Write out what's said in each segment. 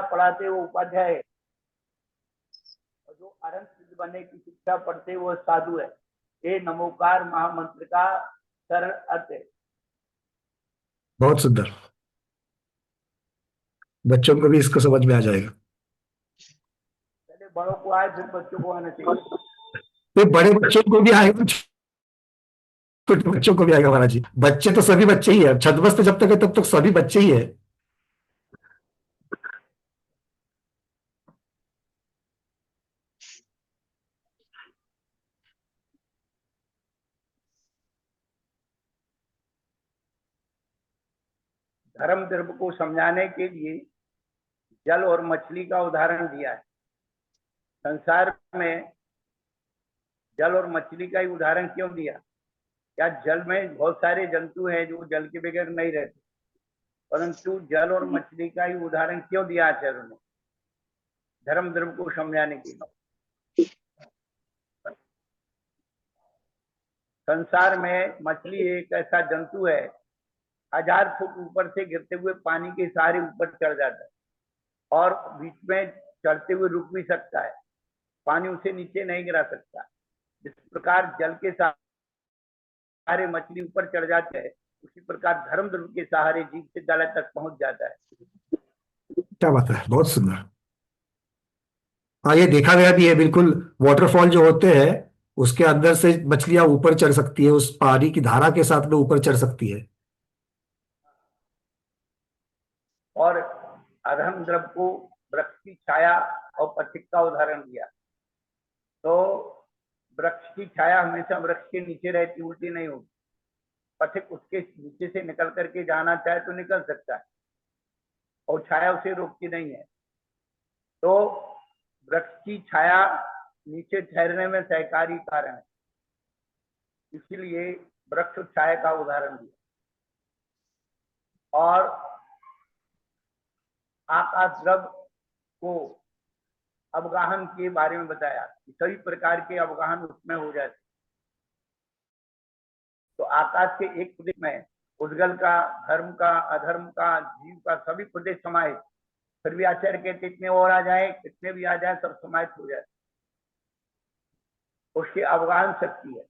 पढ़ाते वो उपाध्याय है, और जो अनंत सिद्ध बनने की शिक्षा पढ़ते वो साधु है। ये नमोकार महामंत्र का सरल अर्थ है। बहुत सुंदर। बच्चों को भी इसको समझ में आ जाएगा। पहले बड़ों को आए फिर बच्चों को आना चाहिए। तो बड़े बच्चों को भी आएगा, छोटे बच्चों को भी आएगा महाराज जी। बच्चे तो सभी बच्चे ही है, छदबस्त जब तक है तब तक सभी बच्चे ही है। धर्म धर्म को समझाने के लिए जल और मछली का उदाहरण दिया है। संसार में जल और मछली का ही उदाहरण क्यों दिया? क्या जल में बहुत सारे जंतु हैं जो जल के बगैर नहीं रहते, परंतु जल और मछली का ही उदाहरण क्यों दिया आचार्यों ने? धर्म धर्म को समझाने के लिए। संसार में मछली एक ऐसा जंतु है, 1000 फुट ऊपर से गिरते हुए पानी के सहारे ऊपर चढ़ जाता है और बीच में चढ़ते हुए रुक भी सकता है, पानी उसे नीचे नहीं गिरा सकता। जिस प्रकार जल के सहारे मछली ऊपर चढ़ जाते हैं, उसी प्रकार धर्म धर्म के सहारे जीव सिद्धालय तक पहुंच जाता है। क्या बात है, बहुत सुंदर। हाँ, ये देखा गया भी है बिल्कुल। वाटरफॉल जो होते हैं उसके अंदर से मछलियां ऊपर चढ़ सकती है, उस पानी की धारा के साथ में ऊपर चढ़ सकती है। और अधर्म द्रव को वृक्ष की छाया और पथिक का उदाहरण दिया। तो वृक्ष की छाया हमेशा वृक्ष के नीचे रहती, उल्टी नहीं होती। पथिक उसके नीचे से निकल करके जाना चाहे तो निकल सकता है और छाया उसे रोकती नहीं है। तो वृक्ष की छाया नीचे ठहरने में सहकारी कारण है, इसलिए वृक्ष छाया का उदाहरण दिया। और आकाश द्रव को अवगाहन के बारे में बताया कि सभी प्रकार के अवगाहन उसमें हो जाते। तो आकाश के एक प्रदेश में उद्गल का, धर्म का, अधर्म का, जीव का सभी प्रदेश समाहित। फिर भी आचार्य कहते इतने और आ जाए, कितने भी आ जाए, सब समाहित हो जाए, उसकी अवगाहन शक्ति है।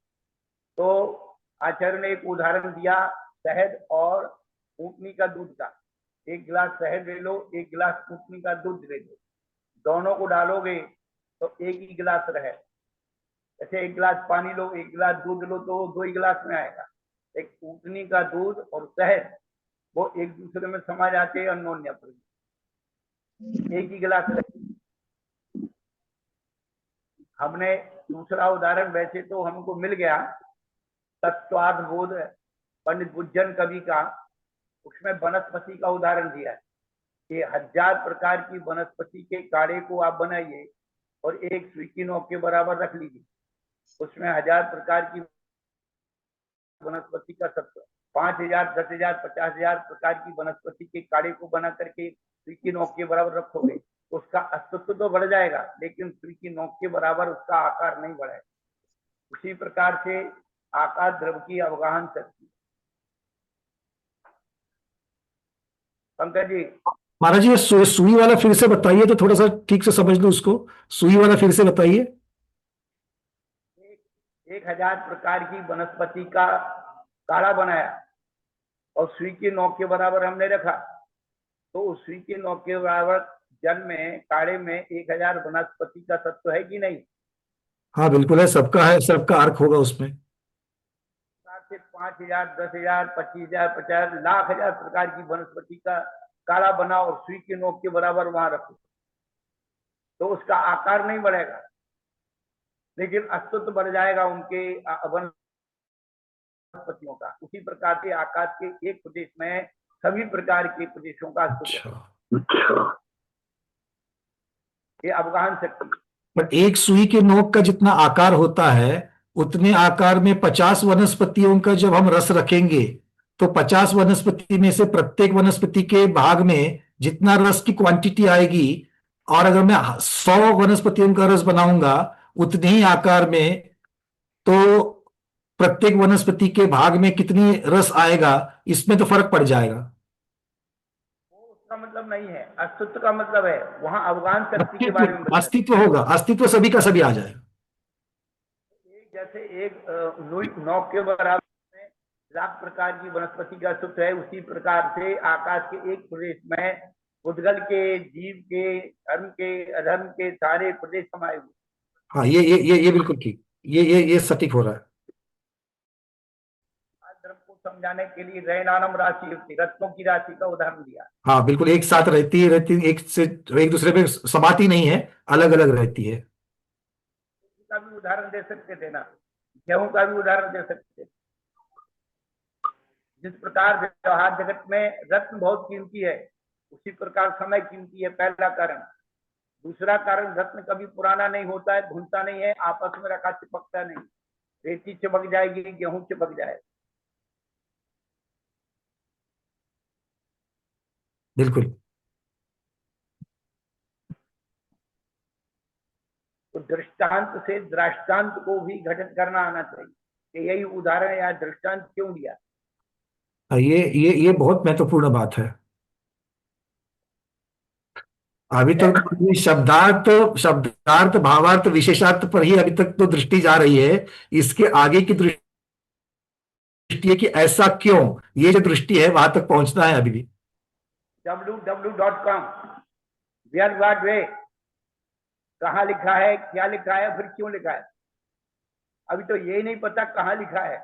तो आचार्य ने एक उदाहरण दिया शहद और ऊँटनी का दूध का। एक गिलास शहद ले लो, एक गिलास ऊँटनी का दूध ले लो, दोनों को डालोगे तो एक ही गिलास रहे। जैसे एक गिलास पानी लो, एक गिलास दूध लो, तो 2 ही गिलास में आएगा। एक ऊँटनी का दूध और शहद वो एक दूसरे में समा जाते हैं, अन्योन्य पर एक ही गिलास रहे। हमने दूसरा उदाहरण वैसे तो हमको मिल गया तत्वार्थ बोध पंडित बुज्जन कवि का, उसमें वनस्पति का उदाहरण दिया है कि 1000 प्रकार की वनस्पति के काढ़े को आप बनाइए और एक सुई की नोक के बराबर रख लीजिए, उसमें 1000 प्रकार की वनस्पति का सत्व, 5000, 10,000, 50,000 प्रकार की वनस्पति के काढ़े को बना करके सुई की नोक के बराबर रखोगे, उसका अस्तित्व तो बढ़ जाएगा, लेकिन सुई की नोक के बराबर उसका आकार नहीं बढ़ेगा। उसी प्रकार से आकाश द्रव की अवगाहन शक्ति। पंकज जी, महाराज जी, ये सुई वाला फिर से बताइए तो थोड़ा सा ठीक से समझ लो उसको। सुई वाला फिर से बताइए। 1000 प्रकार की वनस्पति का काढ़ा बनाया और सुई की नोक के बराबर हमने रखा, तो उस सुई की नोक के बराबर जल में, काढ़े में 1000 वनस्पति का तत्व है कि नहीं? हाँ बिल्कुल है, सबका है, सबका अर्क होगा उसमें। 5000, 10,000, 25,000, 50 लाख, 1000 प्रकार की वनस्पति का काढ़ा बनाओ और सुई की नोक के बराबर वहां रखो, तो उसका आकार नहीं बढ़ेगा, लेकिन अस्तित्व बढ़ जाएगा उनके वनस्पतियों का। उसी प्रकार से आकाश के एक प्रदेश में सभी प्रकार के प्रदेशों का अस्तित्व। ये अवगाहन शक्ति। पर एक सुई के नोक का जितना आकार होता है उतने आकार में 50 वनस्पतियों का जब हम रस रखेंगे तो 50 वनस्पति में से प्रत्येक वनस्पति के भाग में जितना रस की क्वांटिटी आएगी, और अगर मैं 100 वनस्पतियों का रस बनाऊंगा उतने ही आकार में, तो प्रत्येक वनस्पति के भाग में कितनी रस आएगा इसमें तो फर्क पड़ जाएगा। उसका मतलब नहीं है, अस्तित्व का मतलब है वहां अवगान शक्ति के बारे में अस्तित्व अस्तित्व होगा, अस्तित्व सभी का सभी आ जाएगा। जैसे एक नौ के बराबर में लाख प्रकार की वनस्पति का अस्तित्व है, उसी प्रकार से आकाश के एक प्रदेश में उद्गल के, जीव के, धर्म के, अधर्म के सारे प्रदेश समाये हुए। हाँ, ये बिल्कुल ठीक, ये सटीक हो रहा है। धर्म को समझाने के लिए रैनानम राशि होती, रत्नों की राशि का उदाहरण दिया। हाँ बिल्कुल, एक साथ रहती एक से एक दूसरे पे समाती नहीं है, अलग अलग रहती है। का भी उदाहरण दे सकते थे ना, गेहूं का भी उदाहरण दे सकते थे। जिस प्रकार व्यवहार जगत में रत्न बहुत कीमती है, उसी प्रकार समय कीमती है, पहला कारण। दूसरा कारण, रत्न कभी पुराना नहीं होता है, घुलता नहीं है, आपस में रखा चिपकता नहीं। रेती चिपक जाएगी, गेहूं चिपक जाए। बिल्कुल। तो दृष्टांत से दृष्टांत को भी घटित करना आना चाहिए कि यही उदाहरण या दृष्टांत क्यों दिया। हाँ, ये बहुत महत्वपूर्ण बात है। अभी तक तो शब्दार्थ शब्दार्थ भावार्थ विशेषार्थ पर ही अभी तक तो दृष्टि जा रही है। इसके आगे की दृष्टि है कि ऐसा क्यों, ये जो दृष्टि है वहां तक पहुंचना है अभी भी। www.com वर्ल्ड वाइड वे, कहाँ लिखा है, क्या लिखा है, फिर क्यों लिखा है। अभी तो यही नहीं पता कहाँ लिखा है,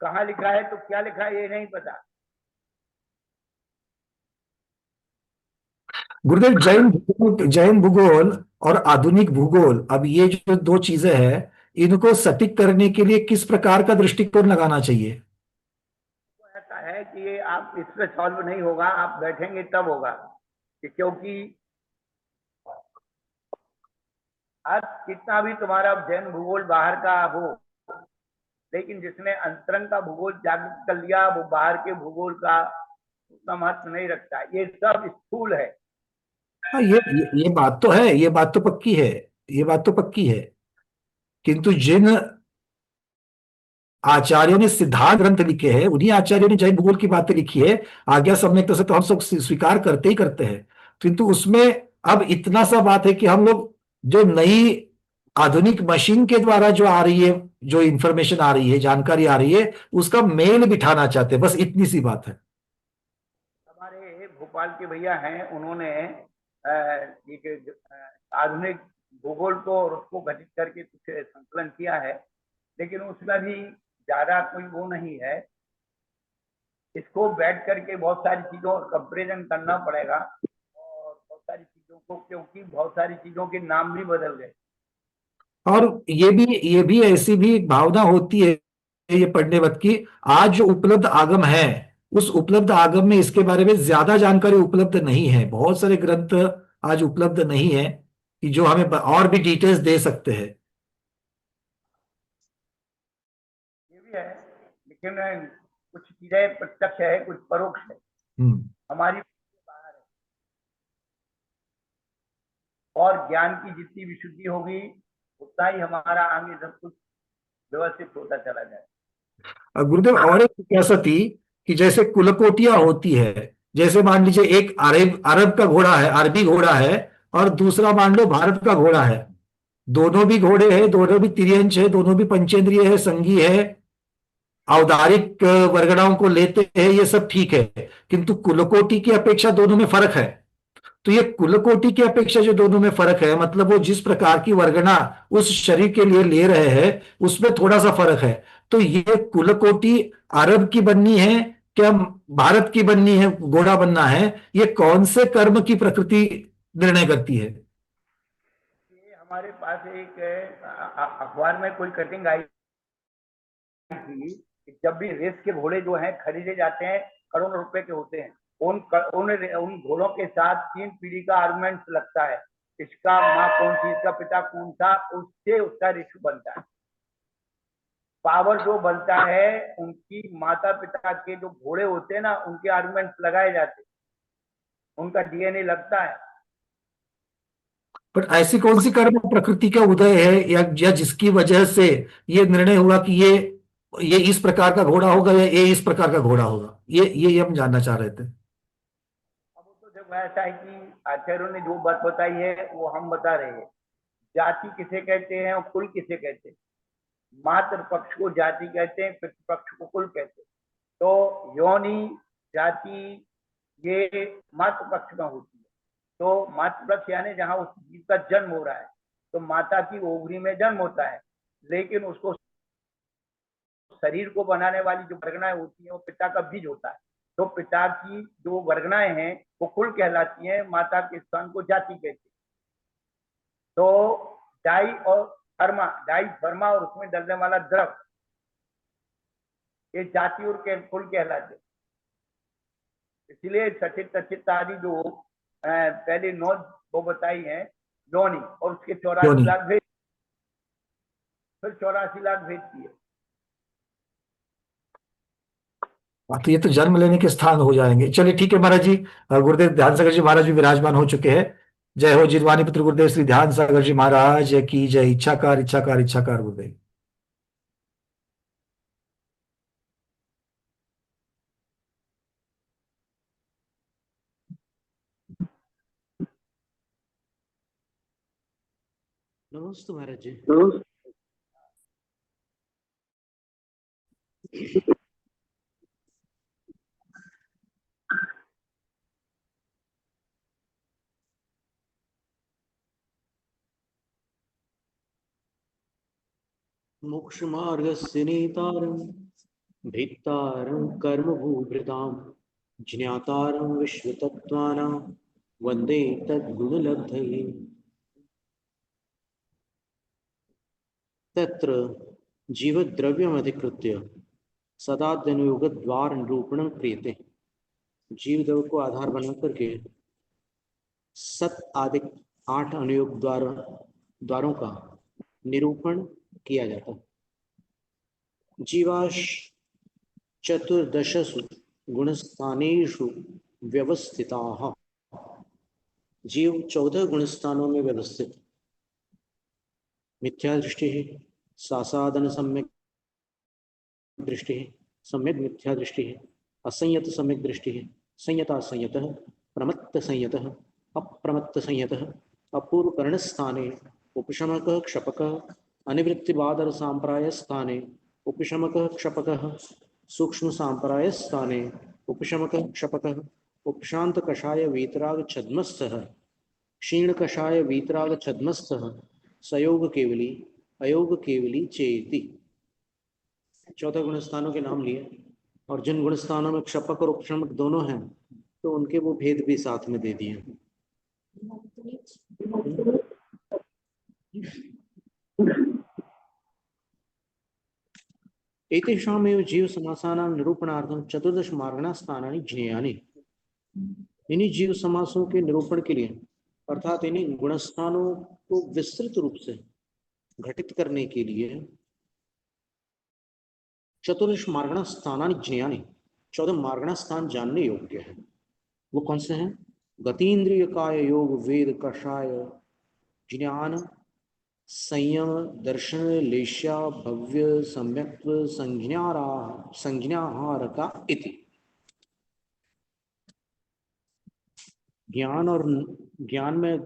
कहाँ लिखा है तो क्या लिखा है ये नहीं पता। गुरुदेव, जैन भूगोल और आधुनिक भूगोल, अब ये जो दो चीजें हैं, इनको सटीक करने के लिए किस प्रकार का दृष्टिकोण लगाना चाहिए? तो ऐसा है कि ये आप इसमें सॉल्व नहीं होगा, आप बैठेंगे तब होगा। क्योंकि आज कितना भी तुम्हारा जैन भूगोल बाहर का हो, लेकिन जिसने अंतरंग का भूगोल जागृत कर लिया, वो बाहर के भूगोल का उतना महत्व नहीं रखता। ये सब स्थूल है। हाँ, ये बात तो है, ये बात तो पक्की है, ये बात तो पक्की है। किंतु जिन आचार्यों ने सिद्धांत ग्रंथ लिखे हैं, उन्हीं आचार्यों ने जैन भूगोल की बातें लिखी है। आज्ञा सम्यक से तो हम सब स्वीकार करते ही करते हैं, किंतु उसमें अब इतना सा बात है कि हम लोग जो नई आधुनिक मशीन के द्वारा जो आ रही है, जो इंफॉर्मेशन आ रही है, जानकारी आ रही है, उसका मेल बिठाना चाहते हैं, बस इतनी सी बात है। हमारे भोपाल के भैया हैं, उन्होंने एक आधुनिक भूगोल को और उसको घटित करके कुछ संकलन किया है, लेकिन उसमें भी ज्यादा कोई वो नहीं है। इसको बैठ करके बहुत सारी चीजों का कंपेरिजन करना पड़ेगा, और बहुत सारी चीजों को, क्योंकि बहुत सारी चीजों के नाम भी बदल गए। और ये भी ऐसी भी एक भावना होती है ये पढ़ने वक्त की, आज जो उपलब्ध आगम है, उस उपलब्ध आगम में इसके बारे में ज्यादा जानकारी उपलब्ध नहीं है। बहुत सारे ग्रंथ आज उपलब्ध नहीं है कि जो हमें और भी डिटेल्स दे सकते हैं। ये भी है, लेकिन कुछ चीजें प्रत्यक्ष है, कुछ परोक्ष है, हम्म। हमारी बाहर है। और ज्ञान की जितनी विशुद्धि होगी, उतना ही हमारा आगे सब कुछ व्यवस्थित होता चला जाए। गुरुदेव, और एक जिज्ञासा थी कि जैसे कुलकोटियां होती है, जैसे मान लीजिए एक अरब अरब का घोड़ा है, अरबी घोड़ा है, और दूसरा मान लो भारत का घोड़ा है। दोनों भी घोड़े हैं, दोनों भी तिर्यंच है, दोनों भी पंचेंद्रिय है, संगी है, औदारिक वर्गणाओं को लेते हैं, ये सब ठीक है। किंतु कुलकोटि की अपेक्षा दोनों में फर्क है। तो ये कुलकोटि की अपेक्षा जो दोनों में फर्क है, मतलब वो जिस प्रकार की वर्गना उस शरीर के लिए ले रहे हैं, उसमें थोड़ा सा फर्क है। तो ये कुलकोटि अरब की बननी है, क्या भारत की बननी है, घोड़ा बनना है, ये कौन से कर्म की प्रकृति निर्णय करती है? ये हमारे पास एक अखबार में कोई कटिंग आई थी कि जब भी रेस के घोड़े जो हैं खरीदे जाते हैं, करोड़ों रुपए के होते हैं। उन घोड़ों के साथ 3 पीढ़ी का आर्गुमेंट लगता है, इसका माँ कौन थी, इसका पिता कौन था, उससे उसका रेशो बनता है। पावर जो बनता है, उनकी माता पिता के जो घोड़े होते हैं ना, उनके आर्गुमेंट लगाए जाते हैं, उनका डीएनए लगता है। पर ऐसी कौन सी कर्म प्रकृति का उदय है, या जिसकी वजह से ये निर्णय हुआ कि ये इस प्रकार का घोड़ा होगा या ये इस प्रकार का घोड़ा होगा, ये हम जानना चाह रहे थे। देखो ऐसा है कि आचार्यों ने जो बात बताई है वो हम बता रहे हैं। जाति किसे कहते हैं और कुल किसे कहते हैं? मातृ पक्ष को जाति कहते हैं, पितृपक्ष को कुल कहते हैं। तो योनि, जाति ये मातृ पक्ष में होती है। तो मातृ पक्ष यानी जहां उस जीव का जन्म हो रहा है, तो माता की ओवरी में जन्म होता है, लेकिन उसको शरीर को बनाने वाली जो वर्गनाएं होती हैं वो पिता का बीज होता है। तो पिता की जो वर्गनाएं हैं वो कुल कहलाती हैं, माता के स्थान को जाति कहते हैं। तो डाई और फर्मा, डाई फर्मा और उसमें डलने वाला द्रव, ये जाति और कुल कहलाते। इसलिए सचित सचित आदि जो पहले 9 वो बताई है योनि, और उसके 84 योनि। लाख भेद, फिर 84 लाख भेद किए। तो ये तो जन्म लेने के स्थान हो जाएंगे। चलिए ठीक है महाराज जी। गुरुदेव ध्यान सागर जी महाराज भी विराजमान हो चुके हैं। जय हो जितवानी पुत्र गुरुदेव श्री ध्यान सागर जी महाराज की जय। इच्छाकार इच्छाकार इच्छाकार गुरुदेव। नमस्ते महाराज जी। मोक्ष मार्गस्य नेतारं भित्तारं कर्मभूभृतां ज्ञातारं विश्वतत्त्वानां वन्दे तद्गुणलब्धये। तत्र जीवद्रव्यमधिकृत्य सदाद्यनुयोगद्वार निरूपणं क्रियते। जीवद्रव्य को आधार बना करके सत आदि 8 अनुयोग द्वारों का निरूपण किया जाता है। जीवाश चतुर्दशसु गुणस्थानेषु व्यवस्थिताः। जीव 14 गुणस्थानों में व्यवस्थित। मिथ्या दृष्टि है, सासादन सम्यक दृष्टि है, सम्यक मिथ्या दृष्टि है, असंयत सम्यक दृष्टि है, संयता संयतः, प्रमत्त संयतः, अप्रमत्त संयतः, अपूर्व कर्ण स्थाने उपशमकः क्षपकः, अनिवृत्ति बादर सांप्राय स्थाने उपशमकः क्षपकः, सूक्ष्म सांप्राय स्थाने उपशमकः क्षपकः, उपशांत कषाय वीतराग छद्मस्थः, क्षीण कषाय वीतराग छद्मस्थः, सयोग केवली अयोग केवली चेति। 14 गुणस्थानों के नाम लिए, और जिन गुणस्थानों में क्षपक और उपशमक दोनों हैं तो उनके वो भेद भी साथ में दे दिए। एतेषामेव जीव समासानां निरूपणार्थं 14 मार्गणा स्थानानि ज्ञेयानि। इन्हीं जीव समासों के निरूपण के लिए अर्थात इन्हीं गुणस्थानों को विस्तृत रूप से घटित करने के लिए 14 मार्गणा स्थानानि ज्ञेयानि, 14 मार्गणा स्थान जानने योग्य है। वो कौन से हैं? गतीन्द्रिय काय योग वेद कषाय ज्ञान संयम दर्शन लेश्या भव्य सम्यक्त्व संज्ञाहारका इति। ज्ञान और ज्ञान में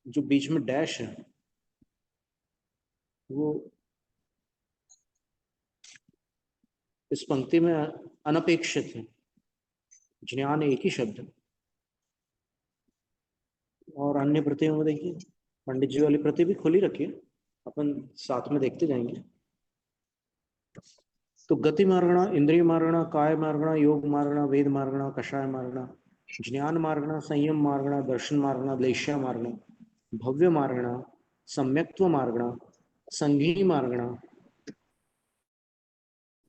जो बीच में डैश है वो इस पंक्ति में अनपेक्षित है। ज्ञान एक ही शब्द है। और अन्य प्रतियों में देखिए, पंडित जी वाली प्रति भी खुली रखिए, अपन साथ में देखते जाएंगे। तो गति मार्गणा, इंद्रिय मार्गणा, काय मार्गणा, योग मार्गणा, वेद मार्गणा, कषाय मार्गणा, ज्ञान मार्गणा, संयम मार्गणा, दर्शन मार्गणा, लेश्या मार्गणा, भव्य मार्गणा, सम्यक्त्व मार्गणा, संगीनी मार्गणा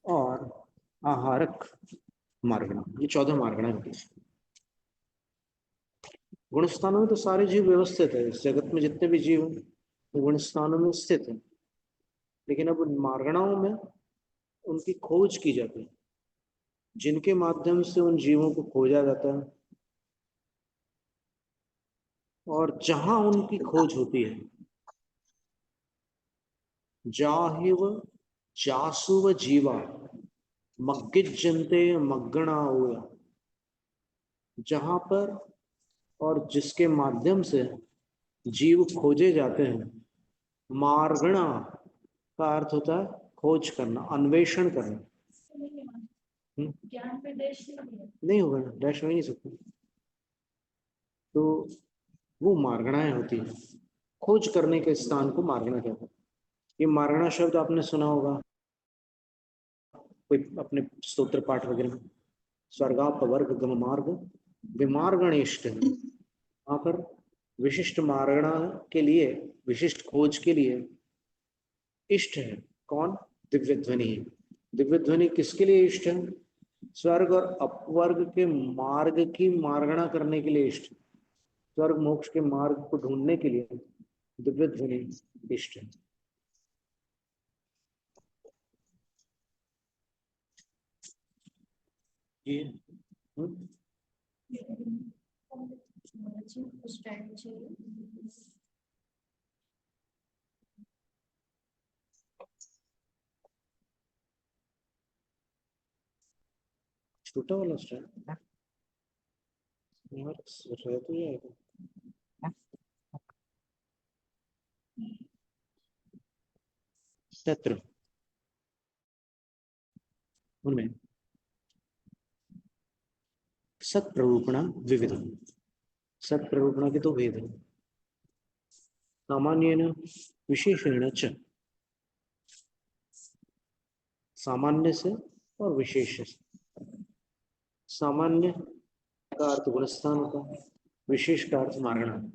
और आहारक मार्गणा, ये 14 मार्गणा होती है। गुणस्थानों में तो सारे जीव व्यवस्थित है। इस जगत में जितने भी जीव हैं वो गुणस्थानों में स्थित है। लेकिन अब उन मार्गणाओं में उनकी खोज की जाती है, जिनके माध्यम से उन जीवों को खोजा जाता है। और जहां उनकी खोज होती है, जाहिव जासुव जीवा मग्गिज्जन्ते मग्गणा ओया, जहां पर और जिसके माध्यम से जीव खोजे जाते हैं। मार्गणा का अर्थ होता है खोज करना, अन्वेषण करना। ज्ञान में देश नहीं है। नहीं होगा ना, डैश हो ही नहीं सकता। तो वो मार्गणाएं होती है, खोज करने के स्थान को मार्गणा कहते हैं। ये मार्गणा शब्द आपने सुना होगा कोई अपने स्तोत्र पाठ वगैरह में, स्वर्गापवर्ग गम मार्ग विमार्गणेष्ट। वहां पर विशिष्ट मार्गणा के लिए, विशिष्ट खोज के लिए इष्ट है कौन? दिव्य ध्वनि। दिव्य ध्वनि किसके लिए इष्ट है? स्वर्ग और अपवर्ग के मार्ग की मार्गणा करने के लिए इष्ट है। स्वर्ग मोक्ष के मार्ग को ढूंढने के लिए दिव्य ध्वनि इष्ट है। ये उस टाइम चाहिए। छोटा वाला स्टैंड यार रह तो जाएगा। तत्र उनमें सत्प्ररूपणा विविध, सत्प्ररूपणा के तो भेद है। सामान्येन विशेषेण च, सामान्य से और विशेष से। सामान्य का अर्थ गुणस्थान होता है, विशेष का अर्थ मार्गणा।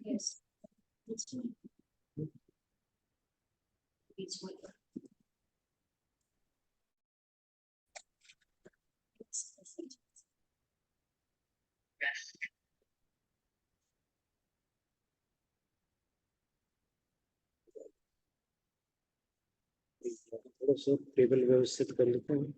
Yes. It's one. थोड़ा सा टेबल व्यवस्थित कर लेते हैं।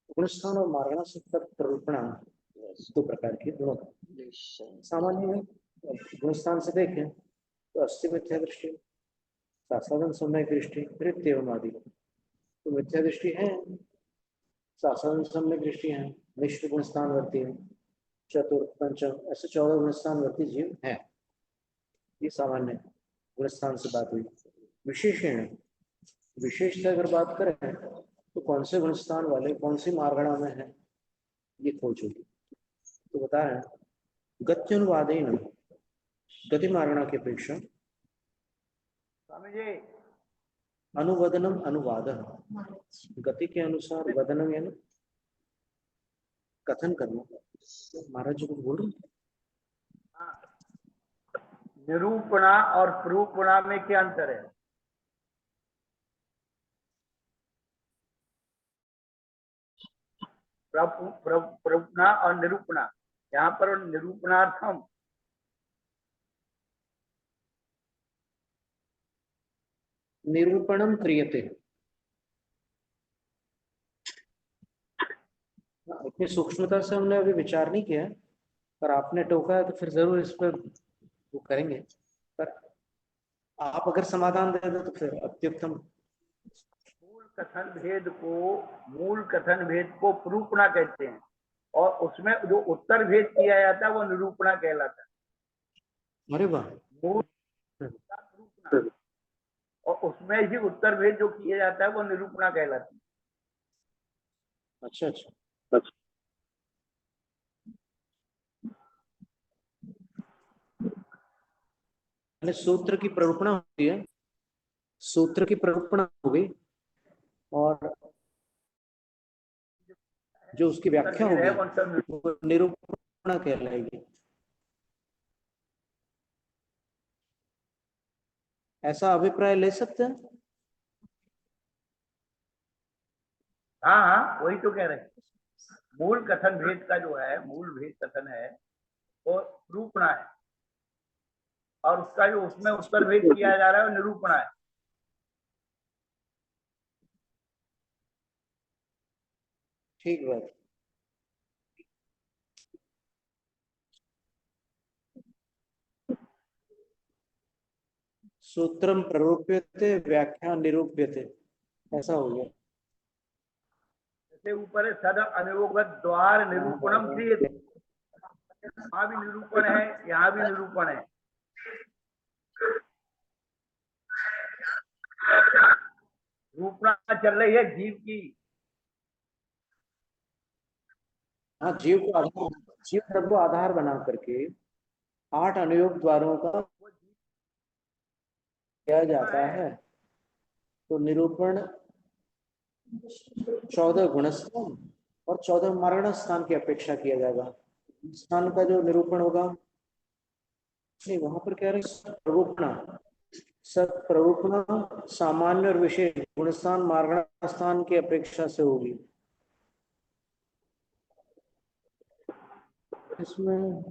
गुणस्थान और मार्गणा से प्ररूपणा दो प्रकार की दोनों। सामान्य में गुणस्थान से देखें तो अस्थि मिथ्या दृष्टि, सासाधन सम्यक दृष्टि, नृत्य एवं आदि। तो मिथ्या दृष्टि है, सासाधन सम्यक दृष्टि है, मिश्र गुणस्थान वर्ती है, चतुर्थ पंचम ऐसे 14 गुणस्थान वर्ती जीव है। ये सामान्य गुणस्थान से बात हुई। विशेषण, विशेष से अगर बात करें तो कौन से गुणस्थान वाले कौन सी मार्गणा में है ये खोज होगी। तो बता रहे हैं गत्युनुवादेन, गति मार्गणा की अपेक्षा स्वामी जी अनुवदनम अनुवाद, गति के अनुसार वदनम यानी कथन करना। महाराज जी को बोल रहे निरूपणा और प्रूपणा में क्या अंतर है? प्ररूपणा और निरूपणा, यहाँ पर निरूपणार्थम निरूपणम क्रियते। इतनी सूक्ष्मता से हमने अभी विचार नहीं किया, पर आपने टोका है तो फिर जरूर इस पर वो करेंगे। पर आप अगर समाधान दे दो तो फिर अत्युत्तम। मूल कथन भेद को प्रूपणा कहते हैं और उसमें जो उत्तर भेद किया जाता है वो निरूपणा कहलाता है। अरे वाह। मूल का निरूपणा, और उसमें ही उत्तर भेद जो किया जाता है वो निरूपणा कहलाती है। अच्छा अच्छा। मैंने सूत्र की प्ररूपणा होती है, सूत्र की प्ररूपणा हो गई, और जो उसकी उत्तर व्याख्या भेद है होगी वो अंतर वो निरूपणा कहलाएगी। ऐसा अभिप्राय ले सकते हैं। हाँ हाँ, वही तो कह रहे हैं। मूल कथन भेद का जो है, मूल भेद कथन है वो निरूपणा है, और उसका जो उसमें उत्तर भेद किया जा रहा है वो निरूपणा है। ठीक बात। सूत्रम प्ररूप्यते व्याख्या निरूप्यते, ऐसा हो गया। जैसे ऊपर है सद अनुयोगत द्वार निरूपणम क्रियते, वहां भी निरूपण है, यहाँ भी निरूपण है। निरूपणा चल रही है जीव की। हाँ, जीव को आधार, जीव शब्द को आधार बना करके 8 अनुयोग द्वारों का किया जाता है। तो निरूपण 14 गुणस्थान और 14 मारण स्थान की अपेक्षा किया जाएगा। स्थान का जो निरूपण होगा, नहीं वहां पर कह रहे हैं प्ररूपणा, सब प्ररूपणा सामान्य और विशेष गुणस्थान मारण स्थान की अपेक्षा से होगी। इसमें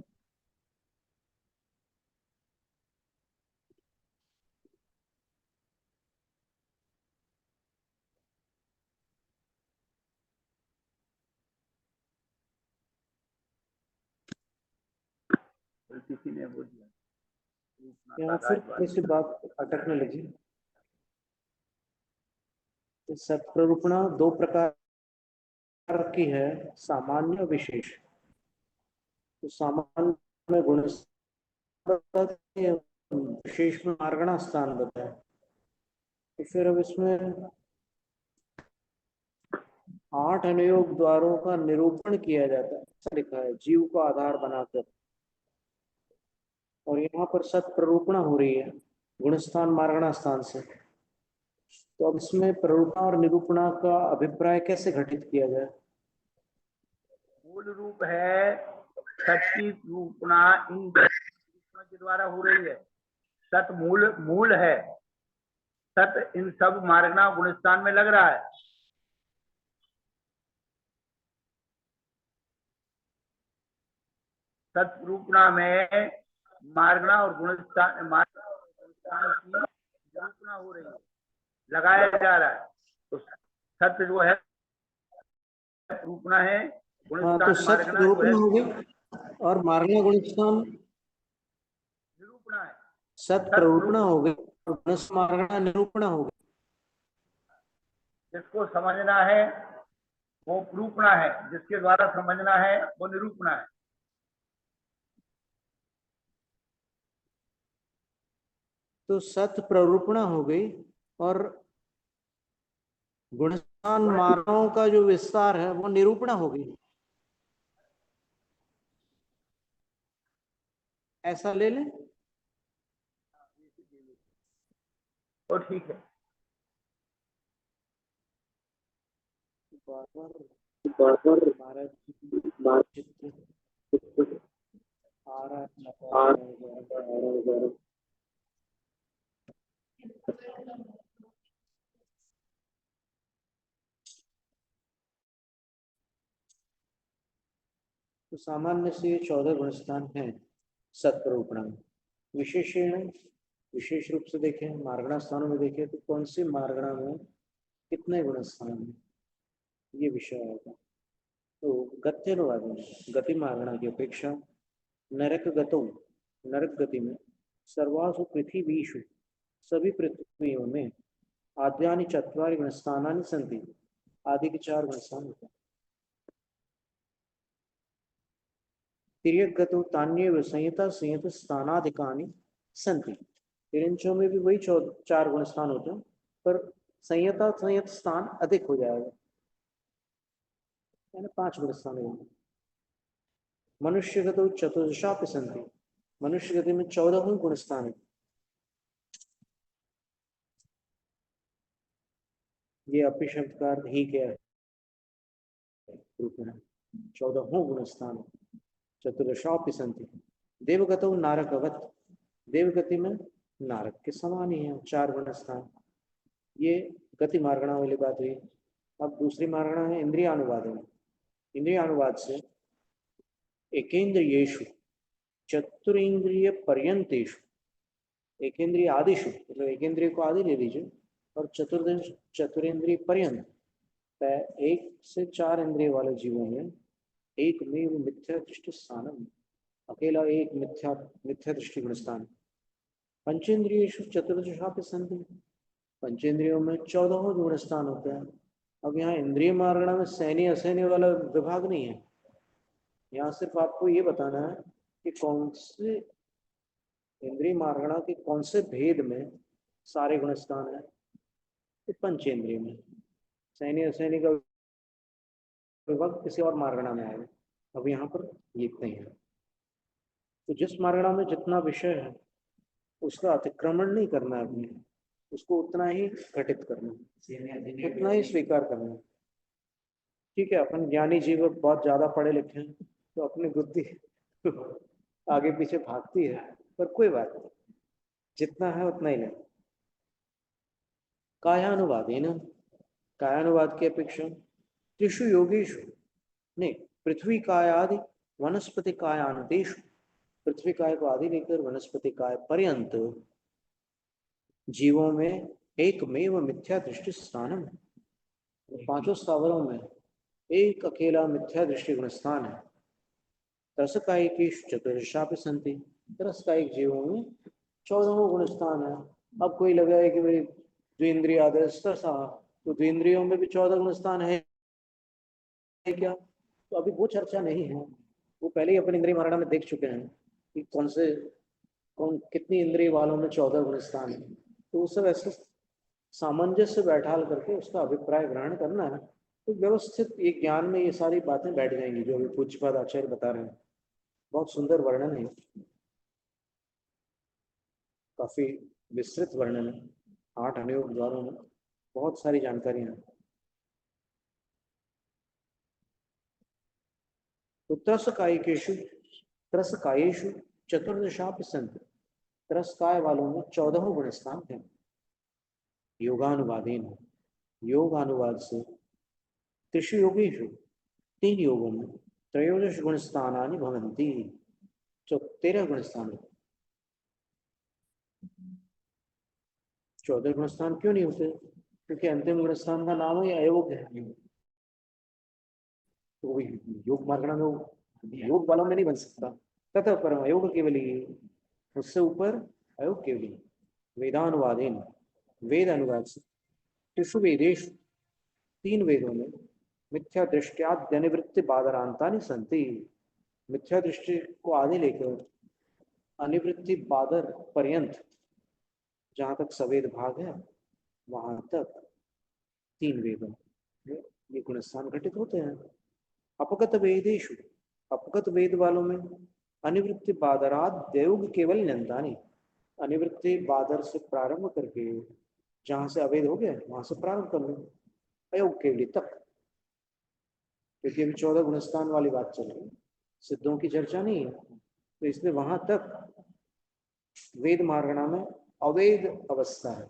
किसी ने बोल दिया यहाँ फिर थोड़ी सी बात अटकने लगी। सत्प्ररूपणा 2 प्रकार की है, सामान्य और विशेष। तो सामान्य में गुण बताया, विशेष में मार्गणा स्थान बताया। तो फिर अब इसमें 8 अनुयोग द्वारों का निरूपण किया जाता है, ऐसा लिखा है, जीव को आधार बनाकर। और यहाँ पर सत्प्ररूपणा हो रही है गुणस्थान मार्गणा स्थान से। तो अब इसमें प्ररूपणा और निरूपणा का अभिप्राय कैसे घटित किया जाए। मूल रूप है सच्ची रूपणा इन रूपणा के द्वारा हो रही है। सत मूल मूल है, सत इन सब मार्गना गुणस्थान में लग रहा है। सत रूपणा में मार्गना और गुणस्थान की निरूपणा हो रही है, लगाया जा रहा है। तो सत्य जो है रूपणा है, हाँ, तो गुणस्थान मार्गना जो है सत्प्ररूपणा हो गई और मार्गणा गुणस्थान निरूपणा है। सत्प्ररूपणा हो गई और गुणस्थ मार्गणा निरूपणा हो गई। जिसको समझना है वो रूपणा है, जिसके द्वारा समझना है वो निरूपणा है। तो सत प्ररूपणा हो गई और गुणस्थान मार्गों का जो विस्तार है वो निरूपणा हो गई, ऐसा ले लें। तो ठीक है। तो सामान्य से ये 14 गुणस्थान हैं सत्प्ररूपणा में। विशेषण विशेष रूप से देखें, मार्गणा स्थानों में देखें तो कौन सी मार्गणा में कितने गुणस्थान हैं, ये विषय आएगा। तो गत्यनुवाद गति मार्गणा की अपेक्षा नरक गतो, नरक गति में सर्वासु पृथ्वीषु, सभी पृथ्वियों में आद्यानि चत्वारि गुणस्थानानि सन्ति, आदि के 4 गुणस्थान होते हैं। तिर्यगतो तान्येव संहिता संहित स्थानाधिकानि संति। तिरंचों में भी वही 4 गुण स्थान होते हैं, पर संहिता संहित स्थान अधिक हो जाएगा, यानी 5 गुण स्थान होंगे। मनुष्यगतो चतुर्दशापि संति। मनुष्य गति में 14 गुण स्थान है। ये अपि शब्द का अर्थ ही क्या है रूप में 14 गुण स्थान चतुर्दशापि संति। देवगतो नारकवत। देवगति में नारक के समान ही है 4 गुण स्थान। ये गति मार्गणा वाली बात हुई। अब दूसरी मार्गणा है इंद्रियानुवाद में। इंद्रियानुवाद से एकेन्द्रियेषु चतुरेन्द्रिय पर्यंतेषु, एकेन्द्रिय आदिशु मतलब एक इंद्रिय को आदि ले लीजिए, और चतुरेन्द्रिय पर्यंत 1 से 4 इंद्रिय वाले जीवों में एकमेव मिथ्या दृष्टि स्थानम, अकेला एक मिथ्या दृष्टि गुण स्थान। पंचेन्द्रियेषु चतुर्दशापि संति। पंचेंद्रियों में 14 गुण स्थान होते हैं। अब यहाँ इंद्रिय मार्गणा में सैन्य असैन्य वाला विभाग नहीं है। यहाँ सिर्फ आपको ये बताना है कि कौन से इंद्रिय मार्गणा के कौन से भेद में सारे गुण स्थान है। तो पंचेंद्रिय में सैन्य असैन्य का विभाग किसी और मार्गणा में आएगा। अब यहाँ पर ये इतना ही है। तो जिस मार्गणा में जितना विषय है उसका अतिक्रमण नहीं करना है, अपने उसको उतना ही घटित करना, उतना ही स्वीकार करना। ठीक है, अपन ज्ञानी जीव बहुत ज्यादा पढ़े लिखे हैं तो अपनी बुद्धि आगे पीछे भागती है, पर कोई बात नहीं, जितना है उतना ही नहीं। कायानुवाद है ना, कायानुवाद की अपेक्षा त्रिषु योगेषु नहीं, पृथ्वी काय आदि वनस्पति कायानुदेशु, पृथ्वी काय को आदि लेकर वनस्पति काय पर्यंत जीवों में एकमेव मिथ्या दृष्टि स्थानम, 5 स्थावरों में एक अकेला मिथ्या दृष्टि गुण स्थान है। रसकायिकेषु चतुर्दशापि संति। रसकायिक जीवों में 14 गुण स्थान है। अब कोई लगा है कि भाई द्विंद्रियादेश रसा, तो द्विंद्रियों में भी 14 गुण स्थान है क्या? तो अभी वो चर्चा नहीं है, वो पहले ही अपनी इंद्रिय मारणा में देख चुके हैं कि कौन कितनी इंद्रिय वालों में 14 गुण स्थान है। तो वो सब ऐसे सामंजस्य बैठाल करके उसका अभिप्राय ग्रहण करना है। तो व्यवस्थित एक ज्ञान में ये सारी बातें बैठ जाएंगी जो अभी पूज्यपाद आचार्य बता रहे हैं। बहुत सुंदर वर्णन है, काफी विस्तृत वर्णन है, 8 अनयोग द्वारों में बहुत सारी जानकारियां हैं। तो त्रसकायेषु चतुर्दशापि संति। त्रसकाय वालों में 14 गुण स्थान हैं। योगानुवादेन, योग अनुवाद से त्रिषु योगेषु 3 योगों में त्रयोदश गुण स्थानानि भवन्ति, जो 13 गुण स्थान है। 14 गुण स्थान क्यों नहीं होते? क्योंकि अंतिम गुण स्थान का नाम ही अयोग है। तो योग मार्गणा में योग वालों में नहीं बन सकता। तथा परम अयोग केवली, उससे ऊपर अयोग केवली। वेदानुवादेन, वेद अनुवाद से त्रिषु वेदेषु 3 वेदों में मिथ्या दृष्टियाद्यनिवृत्ति बादरांतानि संति। मिथ्या दृष्टि को आदि लेकर अनिवृत्ति बादर पर्यंत जहां तक सवेद भाग है वहां तक 3 वेदों में ये गुण स्थान घटित होते हैं। अपगत वेदेषु, अपगत वेद वालों में अनिवृत्ति बादराद देवग केवल नंदानी। अनिवृत्ति बादर से प्रारंभ करके जहां से अवेद हो गया वहां से प्रारंभ कर लो अयोग केवली तक, क्योंकि अभी 14 गुणस्थान वाली बात चल रही है, सिद्धों की चर्चा नहीं है। तो इसलिए वहां तक वेद मार्गणा में अवेद अवस्था है।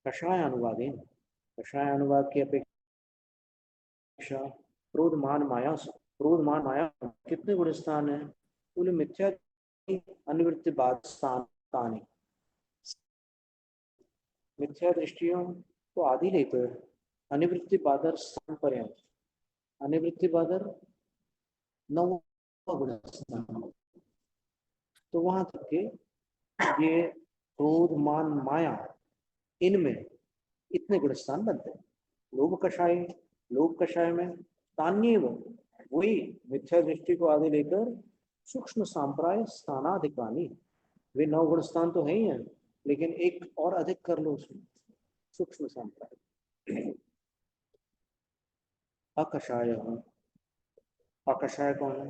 कषाय अनुवादेन, कषाय अनुवाद की अपेक्षा क्रोधमान माया, क्रोधमान माया कितने गुण स्थान है? बोले मिथ्या अनिवृत्ति बाद स्थान, मिथ्या दृष्टियों को आदि लेकर अनिवृत्ति बादर स्थान पर्यंत, अनिवृत्ति बादर 9 गुण स्थान, तो वहां तक के ये क्रोध मान माया इनमें इतने गुण स्थान बनते हैं। लोभ कषाय में तान्येव वही मिथ्या दृष्टि को आगे लेकर सूक्ष्म सांप्राय स्थानाधिकानी, वे 9 गुण स्थान तो है ही हैं, लेकिन एक और अधिक कर लो उसमें, सूक्ष्म सांप्राय। अकषाय, अकषाय कौन है?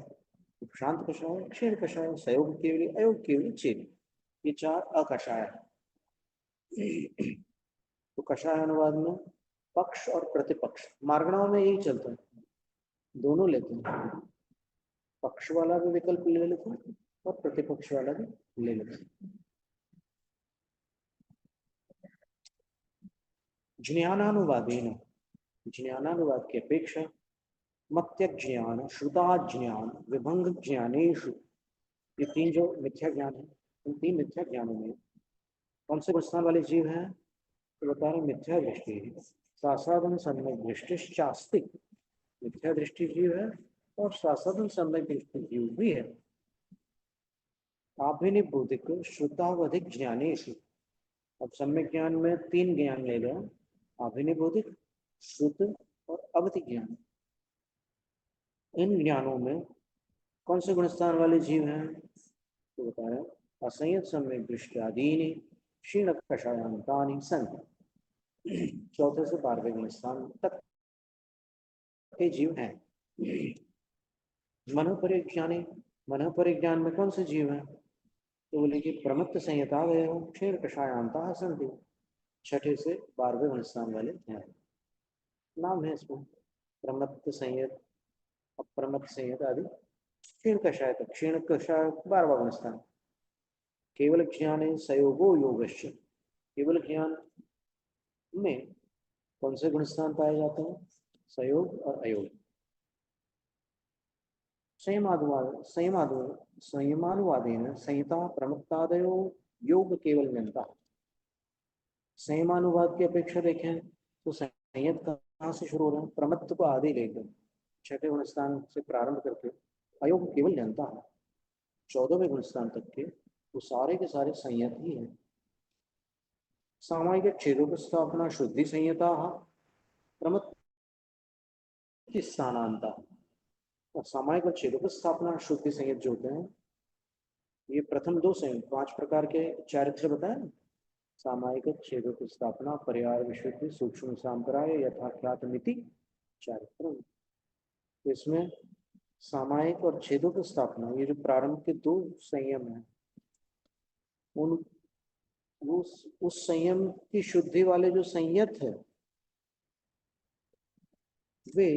शांत कषाय, क्षीण कषाय, सयोग केवली, अयोग केवली, चेली, ये 4 अकषाय है। तो कषाय अनुवाद में पक्ष और प्रतिपक्ष, मार्गणाओं में यही चलता है, दोनों लेते हैं, पक्ष वाला भी विकल्प ले लेते हैं और प्रतिपक्ष वाला भी ले लेते हैं। ज्ञानानुवादेन, ज्ञानानुवाद की अपेक्षा मत्यक ज्ञान, श्रुताज्ञान, विभंग ज्ञानेषु, ये 3 जो मिथ्या ज्ञान है, इन 3 मिथ्या ज्ञानों में कौन से गुण वाले जीव हैं? तो बता रहे मिथ्या दृष्टि, सासाधन सम्यक दृष्टिश्चास्ति, मिथ्या दृष्टि जीव है और सासाधन सम्यक दृष्टि जीव भी है। आभिनिबोधिक श्रुतावधिक ज्ञानेषु, अब सम्यक ज्ञान में 3 ज्ञान ले लो, आभिनिबोधिक, श्रुत और अवधि ज्ञान। इन ज्ञानों में कौन से गुणस्थान वाले जीव हैं? तो बता रहे असंयत सम्यक दृष्टियादीनि क्षीण कषायांतानि सन्ति, 4 से 12वें गुणस्थान तक के जीव हैं। मन परिज्ञाने, मन परिज्ञान में कौन से जीव हैं? तो बोले कि प्रमत्त संयता क्षीण कषायांता सन्ति, 6 से 12वें गुणस्थान वाले हैं। नाम है इसमें प्रमत्त संयत, अप्रमत्त संयत आदि, क्षीण कषाय तक, क्षीण कषाय 12वां गुणस्थान। केवल ज्ञाने सयोगो योगश्च, केवल ज्ञान में कौन से गुणस्थान पाए जाते हैं? सयोग और अयोग। संयमानुवादेन संहिता प्रमुक्तादयो योग केवल जनता। संयमानुवाद की अपेक्षा देखें तो संयत कहाँ से शुरू हो रहा है? प्रमत्त को आदि लेकर 6वें गुणस्थान से प्रारंभ करके अयोग केवल जनता है, 14वें गुणस्थान तक के वो सारे के सारे संयत ही है। सामायिक छेदोपस्थापना शुद्धि संयता प्रमत्त स्थानांता, और सामायिक और छेदोपस्थापना शुद्धि संयत जो होते हैं, ये प्रथम 2 संयत 5 प्रकार के चारित्र बताए ना, सामायिक छेदोपस्थापना, परिहार विशुद्धि, सूक्ष्म सांप्राय, यथाख्यात मिति चारित्र। इसमें सामायिक और छेदोपस्थापना, ये जो प्रारंभ के 2 संयम हैं, उन उस संयम की शुद्धि वाले जो संयत है वे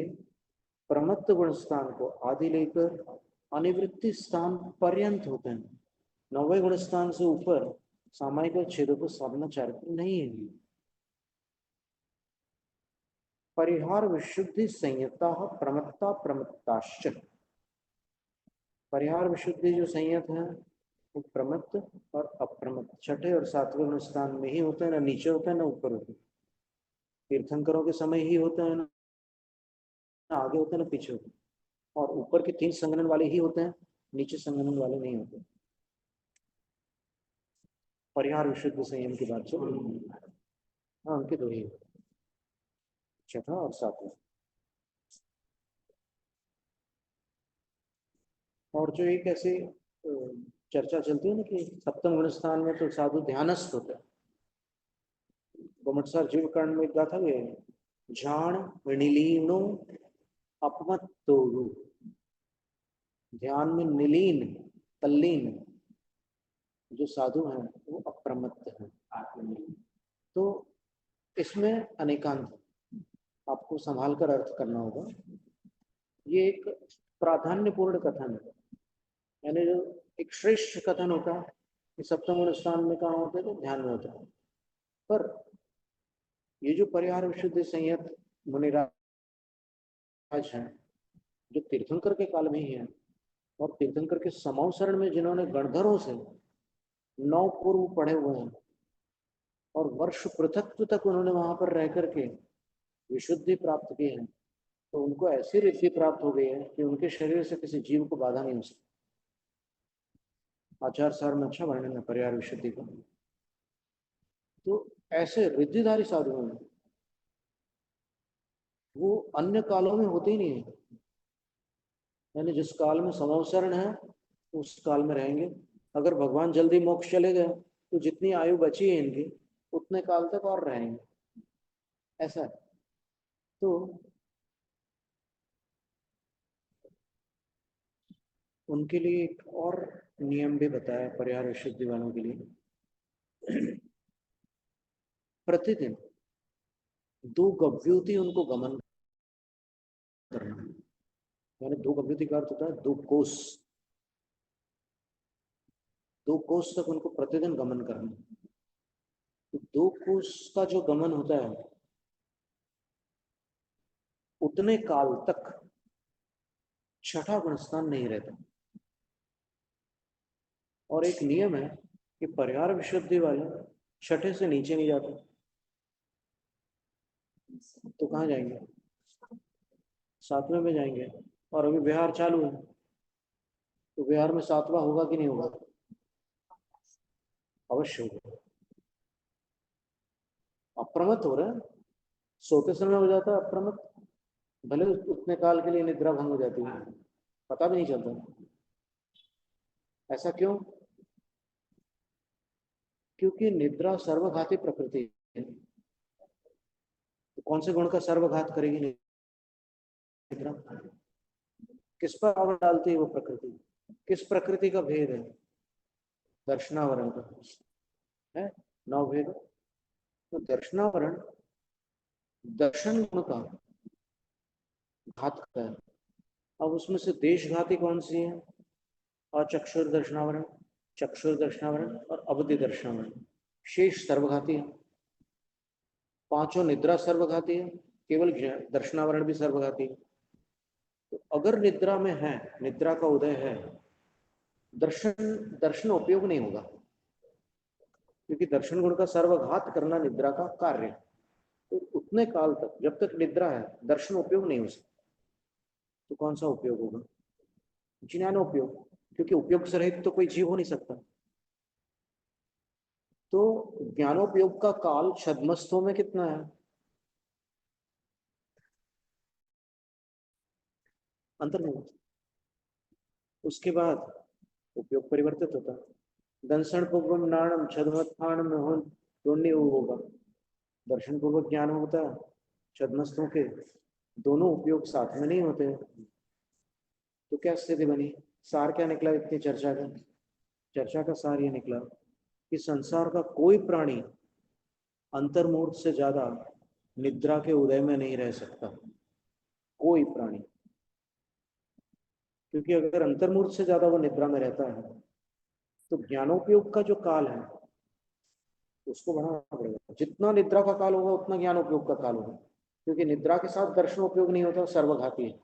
प्रमत्त गुण स्थान को आदि लेकर अनिवृत्ति स्थान पर्यंत होते हैं। 9वें गुण स्थान से ऊपर सामायिक और छेदोपस्थापना चारित्र नहीं है। परिहार विशुद्धि संयता प्रमत्ता प्रमत्ताश्च, परिहार विशुद्धि जो संयत है वो प्रमत्त और अप्रमत्त 6ठे और 7वें गुण स्थान में ही होते हैं, ना नीचे होते हैं ना ऊपर होते हैं। तीर्थंकरों के समय ही होते हैं, ना आगे होते हैं ना पीछे होते हैं, और ऊपर के 3 संगणन वाले ही होते हैं, नीचे संगणन वाले नहीं होते। परिहार विशुद्ध संयम की बात चल रही है। हाँ, उनके 2 ही, 6ठा और 7वां। और जो एक ऐसी चर्चा चलती है ना कि 7वें गुण स्थान में तो साधु ध्यानस्थ होता है। गोमटसार जीव कांड में क्या था? झाण निलीनो अपमत्तोरु, ध्यान में निलीन तल्लीन जो साधु हैं वो अप्रमत्त हैं। तो इसमें अनेकांत, आपको संभाल कर अर्थ करना होगा। ये एक प्राधान्यपूर्ण कथन है, यानी जो एक श्रेष्ठ कथन होता है कि 7वें गुण स्थान में कहाँ होते हैं? तो ध्यान में होता है। पर ये जो परिहार विशुद्धि संयत मुनिराज हैं, जो तीर्थंकर के काल में ही है, और तीर्थंकर के समावसरण में जिन्होंने गणधरों से 9 पूर्व पढ़े हुए हैं और वर्ष पृथक तक उन्होंने वहां पर रह करके विशुद्धि प्राप्त की है, तो उनको ऐसी रिद्धि प्राप्त हो गई है कि उनके शरीर से किसी जीव को बाधा नहीं हो सकती। आचार सार में अच्छा वर्णन है परिहार विशुद्धि का। तो ऐसे रिद्धिधारी साधु हैं, वो अन्य कालों में होते ही नहीं है। यानी जिस काल में समवसरण है उस काल में रहेंगे। अगर भगवान जल्दी मोक्ष चले गए तो जितनी आयु बची है इनकी उतने काल तक और रहेंगे, ऐसा है। तो उनके लिए एक और नियम भी बताया परिहार विशुद्धि वालों के लिए। प्रतिदिन 2 गव्यूति उनको गमन करना, यानी 2 गव्यूति का अर्थ होता है 2 कोस, 2 कोस तक उनको प्रतिदिन गमन करना। तो 2 कोस का जो गमन होता है उतने काल तक छठा गुणस्थान नहीं रहता। और एक नियम है कि परिहार विशुद्धि वाले छठे से नीचे नहीं जाते, तो कहाँ जाएंगे? 7वें में जाएंगे। और अभी विहार चालू है, तो विहार में 7वां होगा कि नहीं होगा? अवश्य होगा। अप्रमत्त हो रहा है, सोते समय हो जाता है अप्रमत्त, भले उतने काल के लिए निद्रा भंग हो जाती है, पता भी नहीं चलता। ऐसा क्यों? क्योंकि निद्रा सर्वघाती प्रकृति है। तो कौन से गुण का सर्वघात करेगी निद्रा? किस पर आवरण डालती है वो प्रकृति? किस प्रकृति का भेद है? दर्शनावरण का है, 9 भेद। तो दर्शनावरण दर्शन गुण का घात करता है। अब उसमें से देशघाती कौन सी है? अचक्षुर दर्शनावरण, चक्षुर दर्शनावरण और अवधि दर्शनावरण। शेष सर्वघाती है। 5 निद्रा सर्वघाती है, केवल दर्शनावरण भी सर्वघाती है। तो अगर निद्रा में है, निद्रा का उदय है, दर्शन उपयोग नहीं होगा, क्योंकि दर्शन गुण का सर्वघात करना निद्रा का कार्य है। तो उतने काल तक जब तक निद्रा है दर्शन उपयोग नहीं हो सकता। तो कौन सा उपयोग होगा? ज्ञानोपयोग, क्योंकि उपयोग से रहित तो कोई जीव हो नहीं सकता। तो ज्ञानोपयोग का काल छद्मस्थों में कितना है? अंतर्मुख। उसके बाद उपयोग परिवर्तित होता है। दंसन पूर्वम नाणम छद्मस्थान में हो दोन्य होगा। दर्शन पूर्वक ज्ञान होता है, छद्मस्थों के दोनों उपयोग साथ में नहीं होते। तो क्या स्थिति बनी? सार क्या निकला इतनी चर्चा का? चर्चा का सार ये निकला कि संसार का कोई प्राणी अंतर्मूर्त से ज्यादा निद्रा के उदय में नहीं रह सकता, कोई प्राणी। क्योंकि अगर अंतर्मूर्त से ज्यादा वो निद्रा में रहता है तो ज्ञानोपयोग का जो काल है उसको बढ़ाना पड़ेगा। जितना निद्रा का काल होगा उतना ज्ञानोपयोग का काल होगा, क्योंकि निद्रा के साथ दर्शनोपयोग नहीं होता, सर्वघाती है।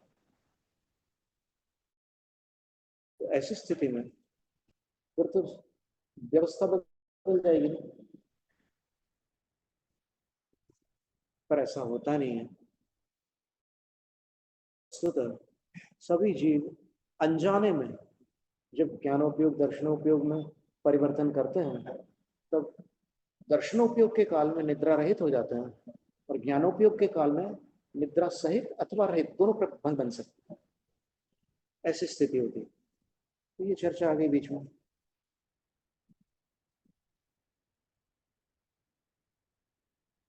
तो ऐसी स्थिति में फिर तो व्यवस्था बदल जाएगी। पर ऐसा होता नहीं है। स्वतः सभी जीव अनजाने में जब ज्ञानोपयोग दर्शनोपयोग में परिवर्तन करते हैं तब दर्शनोपयोग के काल में निद्रा रहित हो जाते हैं और ज्ञानोपयोग के काल में निद्रा सहित अथवा रहित दोनों भंग बन सकते हैं। ऐसी स्थिति होती है। तो ये चर्चा आ गई बीच में।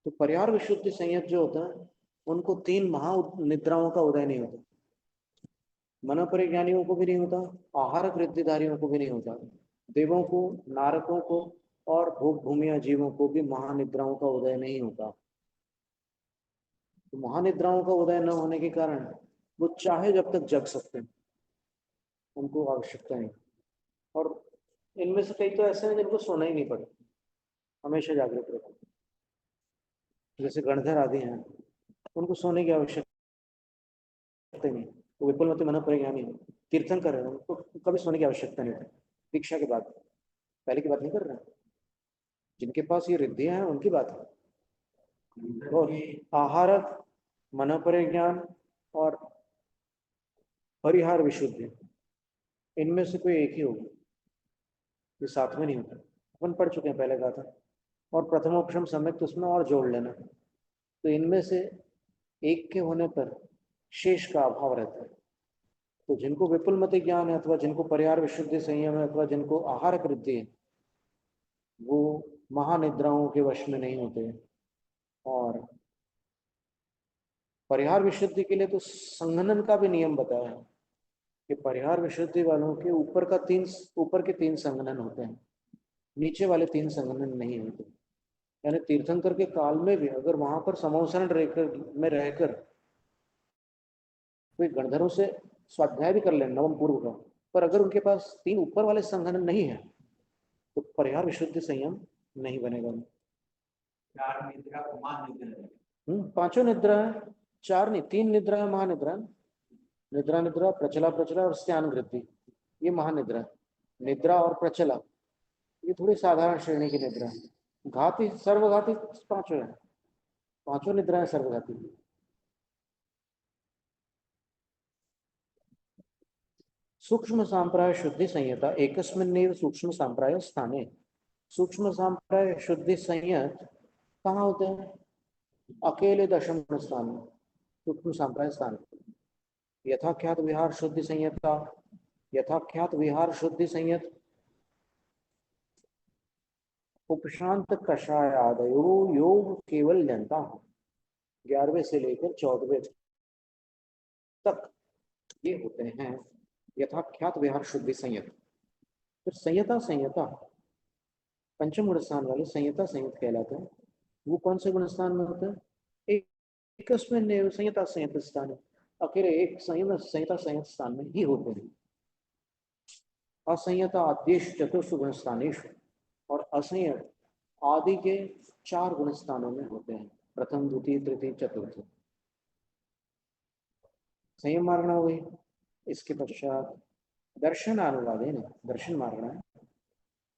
तो परिहार विशुद्धि संयत जो होता है उनको 3 महानिद्राओं का उदय नहीं होता। मनोपरिज्ञानियों को भी नहीं होता, आहारक वृद्धिधारियों को भी नहीं होता, देवों को, नारकों को और भोग भूमिया जीवों को भी महानिद्राओं का उदय नहीं होता। तो महानिद्राओं का उदय न होने के कारण वो चाहे जब तक जग सकते हैं, उनको आवश्यकता नहीं। और इनमें से कई तो ऐसे हैं जिनको सोना ही नहीं पड़ता, हमेशा जागृत रहते, जैसे गणधर आदि हैं, उनको सोने की आवश्यकता नहीं। तो विपुलमति मनोपरिज्ञानी कीर्तन कर रहे हैं, उनको कभी सोने की आवश्यकता नहीं होती। दीक्षा के बाद, पहले की बात नहीं कर रहे हैं। जिनके पास ये रिद्धियां हैं उनकी बात है। और आहारक, मनोपरिज्ञान और परिहार विशुद्धि, इनमें से कोई एक ही होगा, ये साथ में नहीं होता। अपन पढ़ चुके हैं पहले कहा था। और प्रथमोपशम सम्यक उसमें और जोड़ लेना। तो इनमें से एक के होने पर शेष का अभाव रहता है। तो जिनको विपुलमति ज्ञान है अथवा जिनको परिहार विशुद्धि संयम है अथवा जिनको आहार वृद्धि है, वो महानिद्राओं के वश में नहीं होते। और परिहार विशुद्धि के लिए तो संघनन का भी नियम बताया है कि परिहार विशुद्धि वालों के ऊपर के 3 संघनन होते हैं, नीचे वाले 3 संघनन नहीं होते। यानी तीर्थंकर के काल में भी अगर वहां पर समोसरण रहकर कोई गणधरों से स्वाध्याय भी कर ले नवम पूर्व का, पर अगर उनके पास 3 ऊपर वाले संघनन नहीं है तो परिहार विशुद्धि संयम नहीं बनेगा। 5 निद्रा है, 4 नहीं 3 निद्रा है महानिद्रा। निद्रा प्रचला और स्त्यान वृद्धि, ये महानिद्रा। निद्रा और प्रचला ये थोड़ी साधारण श्रेणी की निद्रा है। घाती सर्वघाती 5 है, 5 निद्रा है सर्वघाती। सूक्ष्म सांप्राय शुद्धि संहिता एकस्मिन्नेव सूक्ष्म सांप्राय स्थाने। सूक्ष्म सांप्राय शुद्धि संयत कहाँ होते हैं? अकेले दशम स्थान में, सूक्ष्म सांप्राय स्थान। यथाख्यात विहार शुद्धि संहिता, यथाख्यात विहार शुद्धि संयत उपशांत कषायादयो योग केवल जनता 11वें से लेकर 14वें तक ये होते हैं यथाख्यात विहार शुद्धि संयत। फिर संयता पंचम गुण स्थान वाले संयत कहलाते हैं। वो कौन से गुण स्थान में होते हैं? एक संयता स्थान, अकेले एक संयता स्थान में ही होते हैं। असंयता आदेश चतुर्थ गुण स्थानेश, और असंयत आदि के 4 गुण स्थानों में होते हैं, प्रथम द्वितीय तृतीय चतुर्थ। संयम मार्गना हो गई। इसके पश्चात दर्शन अनुवादे ने दर्शन मार्गना है।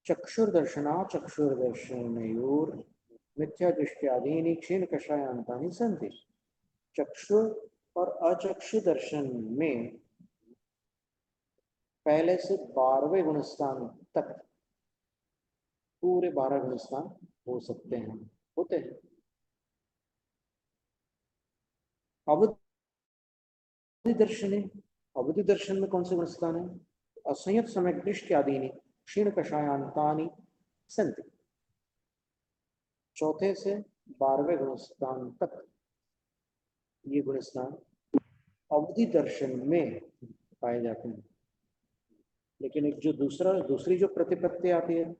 चक्षुर्दर्शनयोर मिथ्या दृष्टियादीनि क्षीण कषायांतानि सन्ति। चक्षु और अचक्षु दर्शन में पहले से 12वें गुणस्थान तक पूरे 12 गुणस्थान हो सकते हैं, होते हैं। अवधि दर्शन में कौन से गुणस्थान है? असंयत सम्यक दृष्टियादीनि क्षीण कषायांतानि सन्ति। चौथे से 12वें गुणस्थान तक ये गुणस्थान अवधि दर्शन में पाए जाते हैं। लेकिन एक जो दूसरी जो प्रतिपत्ति आती है,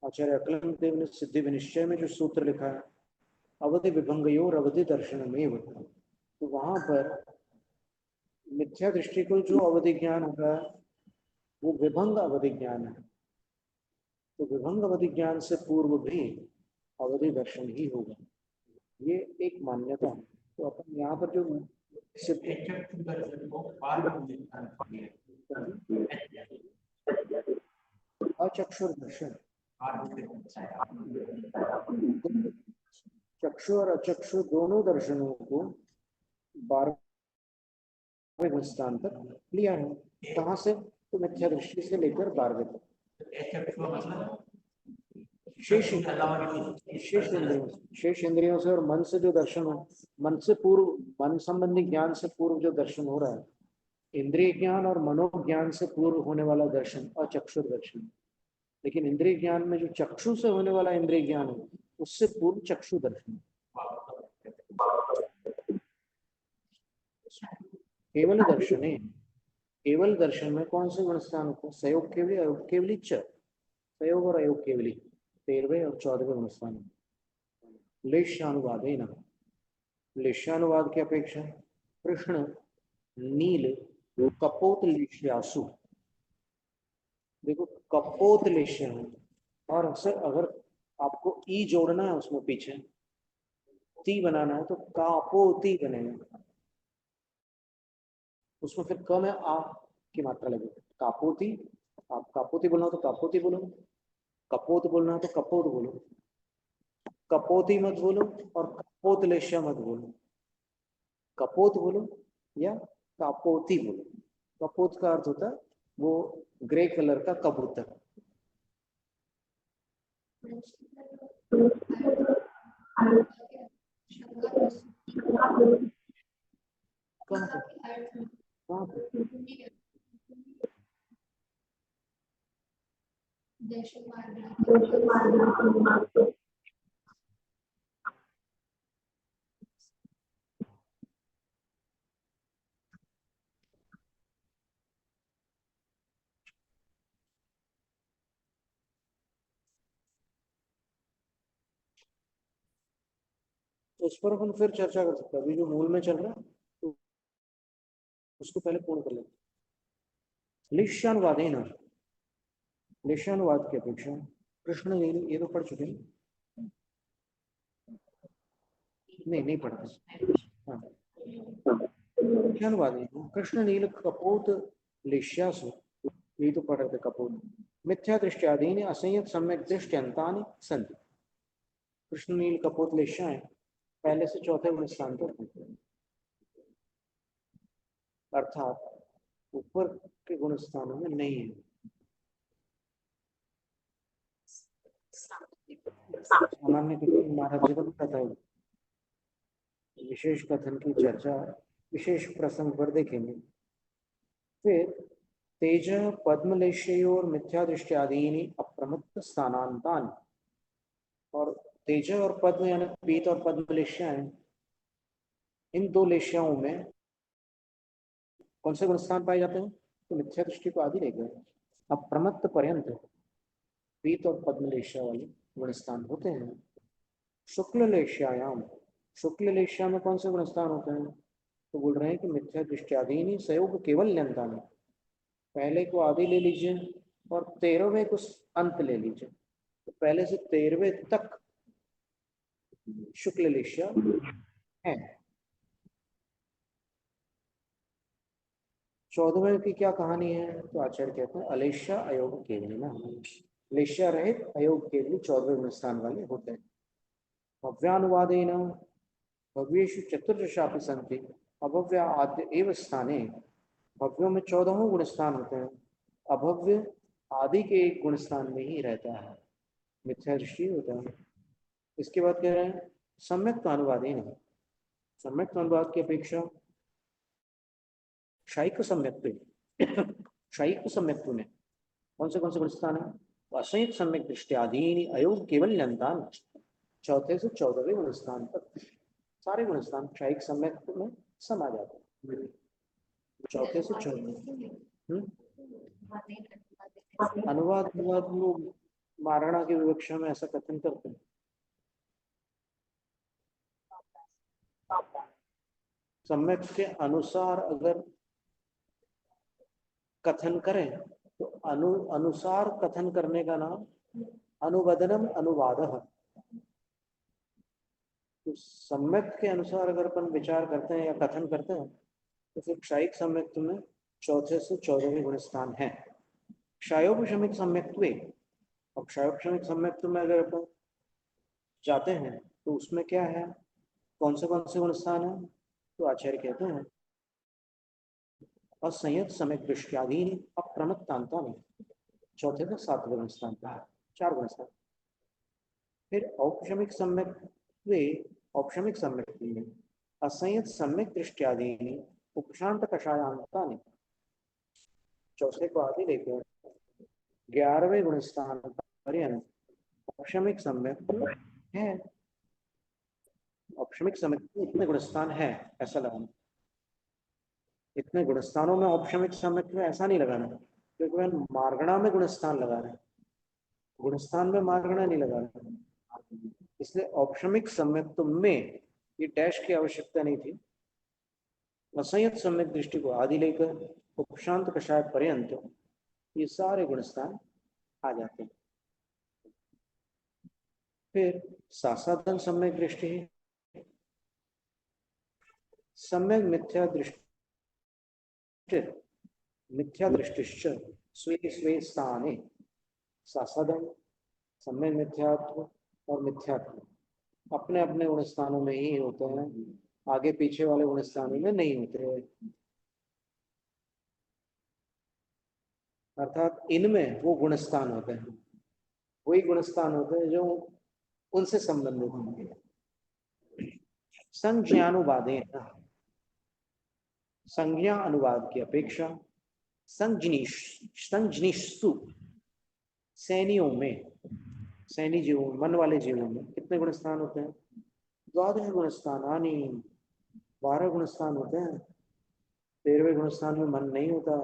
आचार्य अकलम देव ने सिद्धि विनिश्चय में जो सूत्र लिखा है अवधि विभंगयोर अवधि दर्शन में, तो वहां पर मिथ्या दृष्टि को जो अवधि ज्ञान होगा वो विभंग अवधि ज्ञान है। तो विभंग अवधि ज्ञान से पूर्व भी अवधि दर्शन ही होगा, ये एक मान्यता है। तो अपन यहाँ पर जो अचक्षुर दर्शन, चक्षु और अचक्षु दोनों दर्शनों को 12वें स्थान तक लिया है। कहाँ से? तो मिथ्या दृष्टि से लेकर 12वें तक। शेष इंद्रियों से और मन से जो दर्शन हो, मन से पूर्व, मन संबंधी ज्ञान से पूर्व जो दर्शन हो रहा है, इंद्रिय ज्ञान और मनोज्ञान से पूर्व होने वाला दर्शन अचक्षुर दर्शन। लेकिन इंद्रिय ज्ञान में जो चक्षु से होने वाला इंद्रिय ज्ञान है उससे पूर्व चक्षु दर्शन। केवल दर्शन में कौन से गुण स्थान होते हैं? सहयोग केवली, अयोग केवली च, सहयोग और अयोग केवली 13वें और 14वें गुण स्थान। लेशानुवाद है ना, लेशानुवाद की अपेक्षा कृष्ण नील कपोत लेश्यासु, देखो कपोत लेश्य है, और अगर आपको ई जोड़ना है उसमें पीछे ती बनाना है तो कापोती बनेगा, उसमें फिर क में आ की मात्रा लगेगी। कापोती, आप कापोती बोलना हो तो कापोती बोलो, कपोत बोलना है तो कपोत बोलो, कपोती मत बोलो और कपोत लेश्या मत बोलो, कपोत बोलो या कापोती बोलो। कपोत का अर्थ होता है वो ग्रे कलर का कबूतर। कहाँ पे? तो उस पर अपन फिर चर्चा कर सकते हैं। अभी जो मूल में चल रहा है तो उसको पहले पूर्ण कर लेते हैं। लिश्यानुवाद है ना, लिश्यानुवाद की अपेक्षा कृष्ण लील ये तो पढ़ चुके हैं। नहीं पढ़ते। हाँ, लिश्यानुवाद है कृष्ण नील कपोत लिश्यासु, ये तो पढ़ रहे थे कपोत। मिथ्या दृष्टियादीनि असंयत सम्यक दृष्टयंतानि सन्ति। कृष्ण नील कपोत लिश्याएं पहले से चौथे गुण स्थान तक हैं, अर्थात ऊपर के गुण स्थानों में नहीं है। सामान्य कथन महाराज जी को पता है, विशेष कथन की चर्चा विशेष प्रसंग पर देखेंगे। फिर तेज पद्मलेशयोर मिथ्या दृष्टियादीनि अप्रमत्त स्थानांतान, और तेज और पद्म यानी पीत और पद्म लेश्याएं, इन दो लेश्याओं में कौन से गुण स्थान पाए जाते हैं? तो मिथ्या दृष्टि को आदि लेकर अप्रमत्त पर्यंत पीत और पद्म लेश्या वाले गुण स्थान होते हैं। शुक्ल लेश्यायाम, शुक्ल लेश्या में कौन से गुण स्थान होते हैं? तो बोल रहे हैं कि मिथ्या दृष्टियादीनि संयोग केवल ल्यंतान, पहले को आदि ले लीजिए और 13वें को अंत ले लीजिए, तो पहले से 13वें तक शुक्ल लेश्या है। 14वें की क्या कहानी है? तो आचार्य कहते हैं अलेश्या अयोग केवली ना, लेश्या रहित अयोग केवली 14वें गुण स्थान वाले होते हैं। भव्यानुवादेन भव्येषु चतुर्दशापि सन्ति अभव्य आद्य एव स्थाने, भव्यों में 14 गुण स्थान होते हैं, अभव्य आदि के एक गुण स्थान में ही रहता है, मिथ्या दृष्टि होता है। इसके बाद कह रहे हैं सम्यक अनुवादेन, सम्यक अनुवाद की अपेक्षा शायिक सम्यक्त्व, शायिक सम्यक्त्व में कौन से गुण स्थान है? असंयत सम्यक दृष्टियादीनि अयोग केवल ल्यंतान, चौथे से 14वें गुण स्थान तक सारे गुण स्थान शायिक सम्यक्त्व में समा जाते हैं। चौथे से 14वें अनुवाद लोग महाराणा की विवक्षा में ऐसा कथन करते हैं। सम्यक के अनुसार अगर कथन करें तो अनुसार कथन करने का नाम अनुवदनम अनुवादः। तो सम्यक के अनुसार अगर अपन विचार करते हैं या कथन करते हैं तो फिर क्षायिक सम्यक्त्व में चौथे से 14वें गुण स्थान है। क्षयोपशमिक सम्यक्त्व, और क्षयोपशमिक सम्यक्त्व में अगर अपन जाते हैं तो उसमें क्या है, कौन से गुण स्थान है? तो आचार्य कहते हैं असंयत सम्यक दृष्टियादीनि अप्रमत्तांतानि, चौथे से 7वें गुण स्थान पर 4 गुण स्थान। फिर औपशमिक सम्यक्त्व, औपशमिक सम्यक्त्व में असंयत सम्यक दृष्टियादीनि उपशांत कषायांतानि, चौथे को आदि लेकर 11वें गुण स्थान पर्यंत औपशमिक सम्यक्त्व है। औपशमिक सम्यक्त्व इतने गुण स्थान है ऐसा लगाना, इतने गुण स्थानों में औपशमिक सम्यक्त्व ऐसा नहीं लगाना, क्योंकि मैं मार्गणा में गुण स्थान लगा रहे हैं, गुण स्थान में मार्गणा नहीं लगा रहे, इसलिए औपशमिक सम्यक्त्व में ये डैश की आवश्यकता नहीं थी। असंयत सम्यक दृष्टि को आदि लेकर उपशांत कषाय पर्यंत ये सारे गुण स्थान आ जाते हैं। फिर सासाधन सम्यक दृष्टि, सम्यक मिथ्या दृष्टि, मिथ्या दृष्टिश्च स्वे स्वे स्थाने, सासाधन सम्यक मिथ्यात्व और मिथ्यात्व अपने अपने गुण स्थानों में ही होते हैं, आगे पीछे वाले गुण स्थानों में नहीं होते। अर्थात इनमें वो गुण स्थान होते हैं, वही गुण स्थान होते हैं जो उनसे संबंधित होंगे। संज्ञानुवादे, संज्ञा अनुवाद की अपेक्षा संज्ञिष्सु, सैनियों में, सैनी जीवों में, मन वाले जीवों में कितने गुण स्थान होते हैं? 12 गुण स्थानानि, 12 गुण स्थान होते हैं। 13वें गुण स्थान में मन नहीं होता।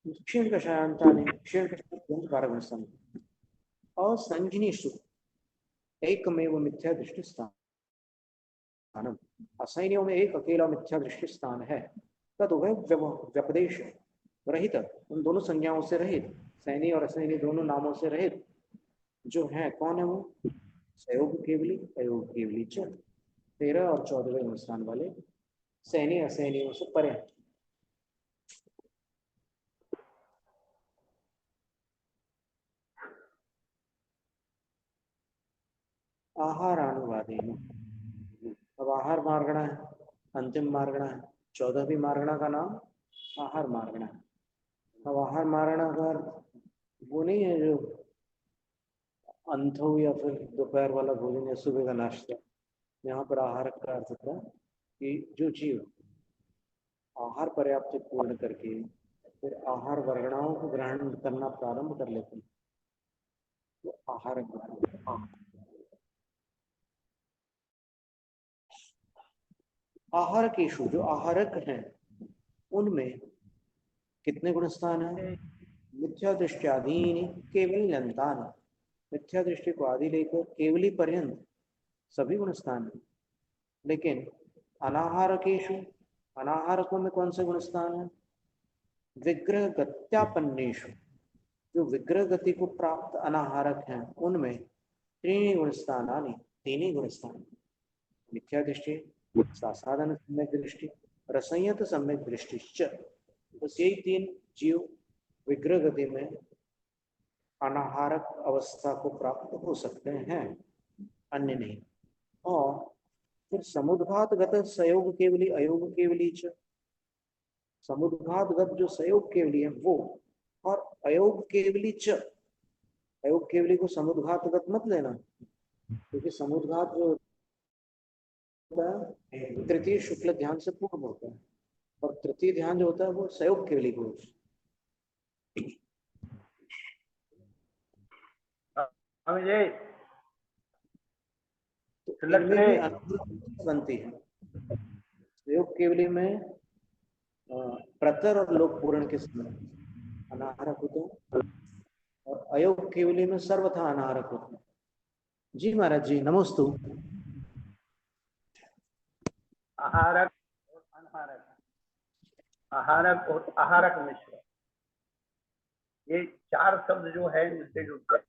क्षीण कषायांतानि, क्षीण कषाय 12 गुण स्थान। असंज्ञिषु एकमेव मिथ्या दृष्टि स्थानम, असैनियों में एक अकेला मिथ्या दृष्टि स्थान है। तदुभय व्यपदेश रहित, उन दोनों संज्ञाओं से रहित, सैनी और असैनी दोनों नामों से रहित जो है, कौन है वो? सयोग केवली, अयोग केवली च, 13 और 14वें गुण स्थान वाले सैनी असैनियों से परे। आहारानुवादेन, अब आहार मार्गणा है, अंतिम मार्गणा है। 14वीं मार्गणा का नाम आहार मार्गणा है। अब आहार मार्गणा का वो नहीं है जो अंथो या फिर दोपहर वाला भोजन या सुबह का नाश्ता। यहाँ पर आहार का अर्थ था कि जो जीव आहार पर्याप्त पूर्ण करके फिर आहार वर्गणाओं को ग्रहण करना प्रारंभ कर लेते हैं, तो आहार आहारकेषु, जो आहारक हैं उनमें कितने गुण स्थान है? मिथ्या दृष्टियाधीन केवल्यंतान, मिथ्या दृष्टि को आदि लेकर केवली पर्यंत सभी गुण स्थान है। लेकिन अनाहारकेषु, अनाहारकों में कौन से गुण स्थान है? विग्रह गत्यापन्नेषु, जो विग्रह गति को प्राप्त अनाहारक हैं उनमें त्रीणि गुण स्थानानि, 3 ही गुण स्थान। मिथ्या दृष्टि, सासाधन सम्यक दृष्टि, रसंयत सम्यक दृष्टिश्च। बस यही 3 जीव विग्रह गति में अनाहारक अवस्था को प्राप्त हो सकते हैं, अन्य नहीं। और फिर समुद्घातगत सयोग केवली, अयोग केवली च, समुद्घातगत जो सयोग केवली है वो, और अयोग केवली च, अयोग केवली को समुद्घातगत मत लेना, क्योंकि समुद्घात जो होता है तृतीय शुक्ल ध्यान से पूर्ण होता है, और तृतीय ध्यान जो होता है वो सयोग केवली को। समझे? तो इनमें भी अनाहार बनती है। सयोग केवली में प्रतर और लोक पूर्ण के समय अनाहारक होते हैं, और अयोग केवली में सर्वथा अनाहारक होते हैं। जी महाराज जी, नमोस्तु। आहारक और अनाहारक, आहारक और आहारक मिश्र, ये 4 शब्द जो है मिलते जुलते हैं।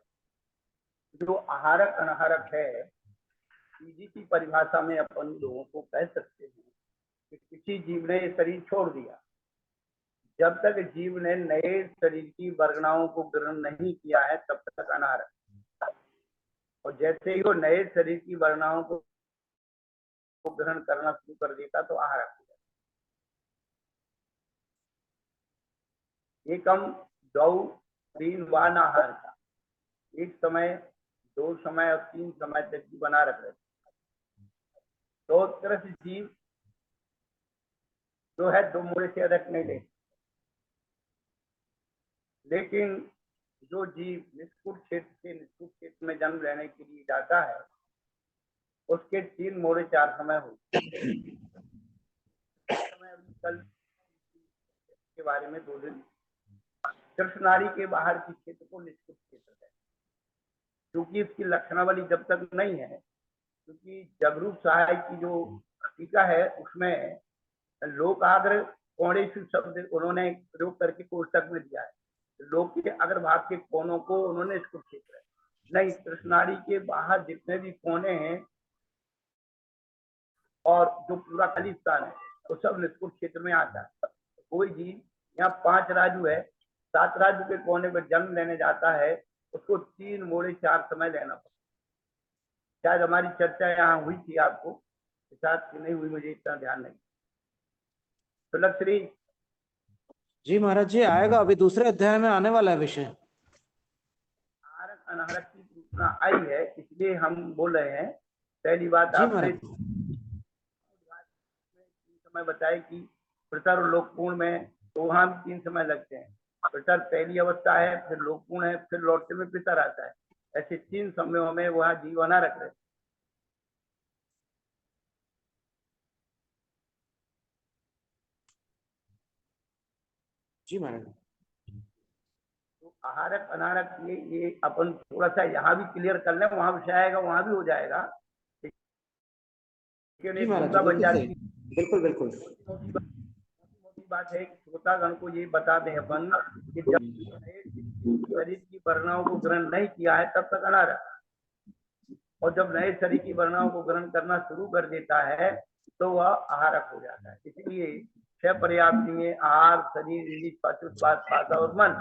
जो आहारक अनाहारक है, सीधी सी परिभाषा में अपन लोगों को कह सकते हैं कि किसी जीव ने ये शरीर छोड़ दिया, जब तक जीव ने नए शरीर की वर्गणाओं को ग्रहण नहीं किया है तब तक अनाहारक, और जैसे ही वो नए शरीर की वर्गणाओं को ग्रहण करना शुरू कर देता तो आहारक हो जाता। एकम द्वौ तीन वान आहार का, एक समय, 2 समय और 3 समय तक की बना रख रहे, तो तरह से जीव जो है 2 मोड़े से अधिक नहीं ले। लेकिन जो जीव निष्कुट क्षेत्र से निष्कुट क्षेत्र में जन्म लेने के लिए जाता है, उसके 3 मोड़े 4 समय होते हैं। कल के बारे में 2 दिन, कृष्णारी के बाहर के क्षेत्र को निष्कुट क्षेत्र है, क्योंकि इसकी लक्षणावली जब तक नहीं है, क्योंकि जगरूप सहाय की जो टीका है उसमें लोकाग्र कोणेषु शब्द उन्होंने प्रयोग करके कोष्टक में दिया है। लोक के अग्रभाग के कोनों को उन्होंने इसको क्षेत्र है, नहीं, कृष्णारी के बाहर जितने भी कोने हैं और जो पूरा खाली स्थान है वो सब निष्कुट क्षेत्र में आता है। कोई जीव यहाँ 5 राजू है, 7 राजू के कोने पर जन्म लेने जाता है, उसको 3 मोड़े 4 समय लेना पड़ता है। शायद हमारी चर्चा यहाँ हुई थी आपको साथ नहीं हुई, मुझे इतना ध्यान नहीं। तो लक्ष्मी जी महाराज जी, आएगा अभी दूसरे अध्याय में आने वाला है विषय। आहारक अनाहारक की सूचना आई है, इसलिए हम बोल रहे हैं। पहली बात जी आपने महाराज, समय बताई कि प्रतर लोकपूर्ण में तो वहां भी 3 समय लगते हैं। पितर पहली अवस्था है, फिर लोकपूर्ण है, फिर लौटते में पितर आता है। ऐसे 3 समयों में वह जीव अनारक रहते। जी महाराज। तो आहारक अनारक ये अपन थोड़ा सा यहाँ भी क्लियर कर लें, वहां विषय आएगा, वहां भी हो जाएगा, लेकिन जी एक महाराज जी, दुविधा बन बिल्कुल सही, जाती बिल्कुल बिल्कुल। मोटी बात है। श्रोतागण को ये बता दें अपन कि जब शरीर की वर्णाओं को ग्रहण नहीं किया है तब तक अनारक, और जब नए शरीर की वर्णाओं को ग्रहण करना शुरू कर देता है तो वह आहारक हो जाता है। इसलिए 6 पर्याप्ति में आहार, शरीर, इंद्रिय, चतुष्पाद, भाषा और मन।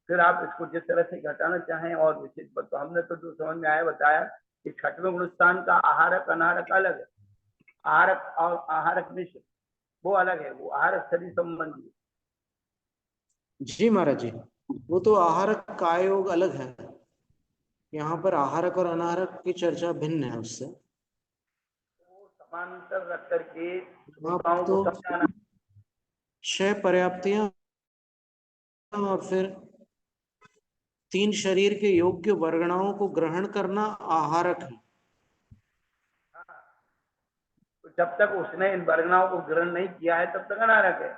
फिर आप इसको जिस तरह से घटाना चाहें और विशेष तो हमने तो जो समझ में आया बताया कि 6वें गुणस्थान का आहारक अनारक अलग है। आहारक और आहारक मिश्र वो अलग है, वो आहारक शरीर संबंधी। जी महाराज जी, वो तो आहारक का योग अलग है, यहाँ पर आहारक और अनाहारक की चर्चा भिन्न है उससे। तो समांतर रख करके वहां पर श्रोताओं तो को समझाना। 6 पर्याप्तियां और फिर 3 शरीर के योग्य वर्गणाओं को ग्रहण करना आहारक है। तो जब तक उसने इन वर्गनाओं को ग्रहण नहीं किया है तब तक अनारक है।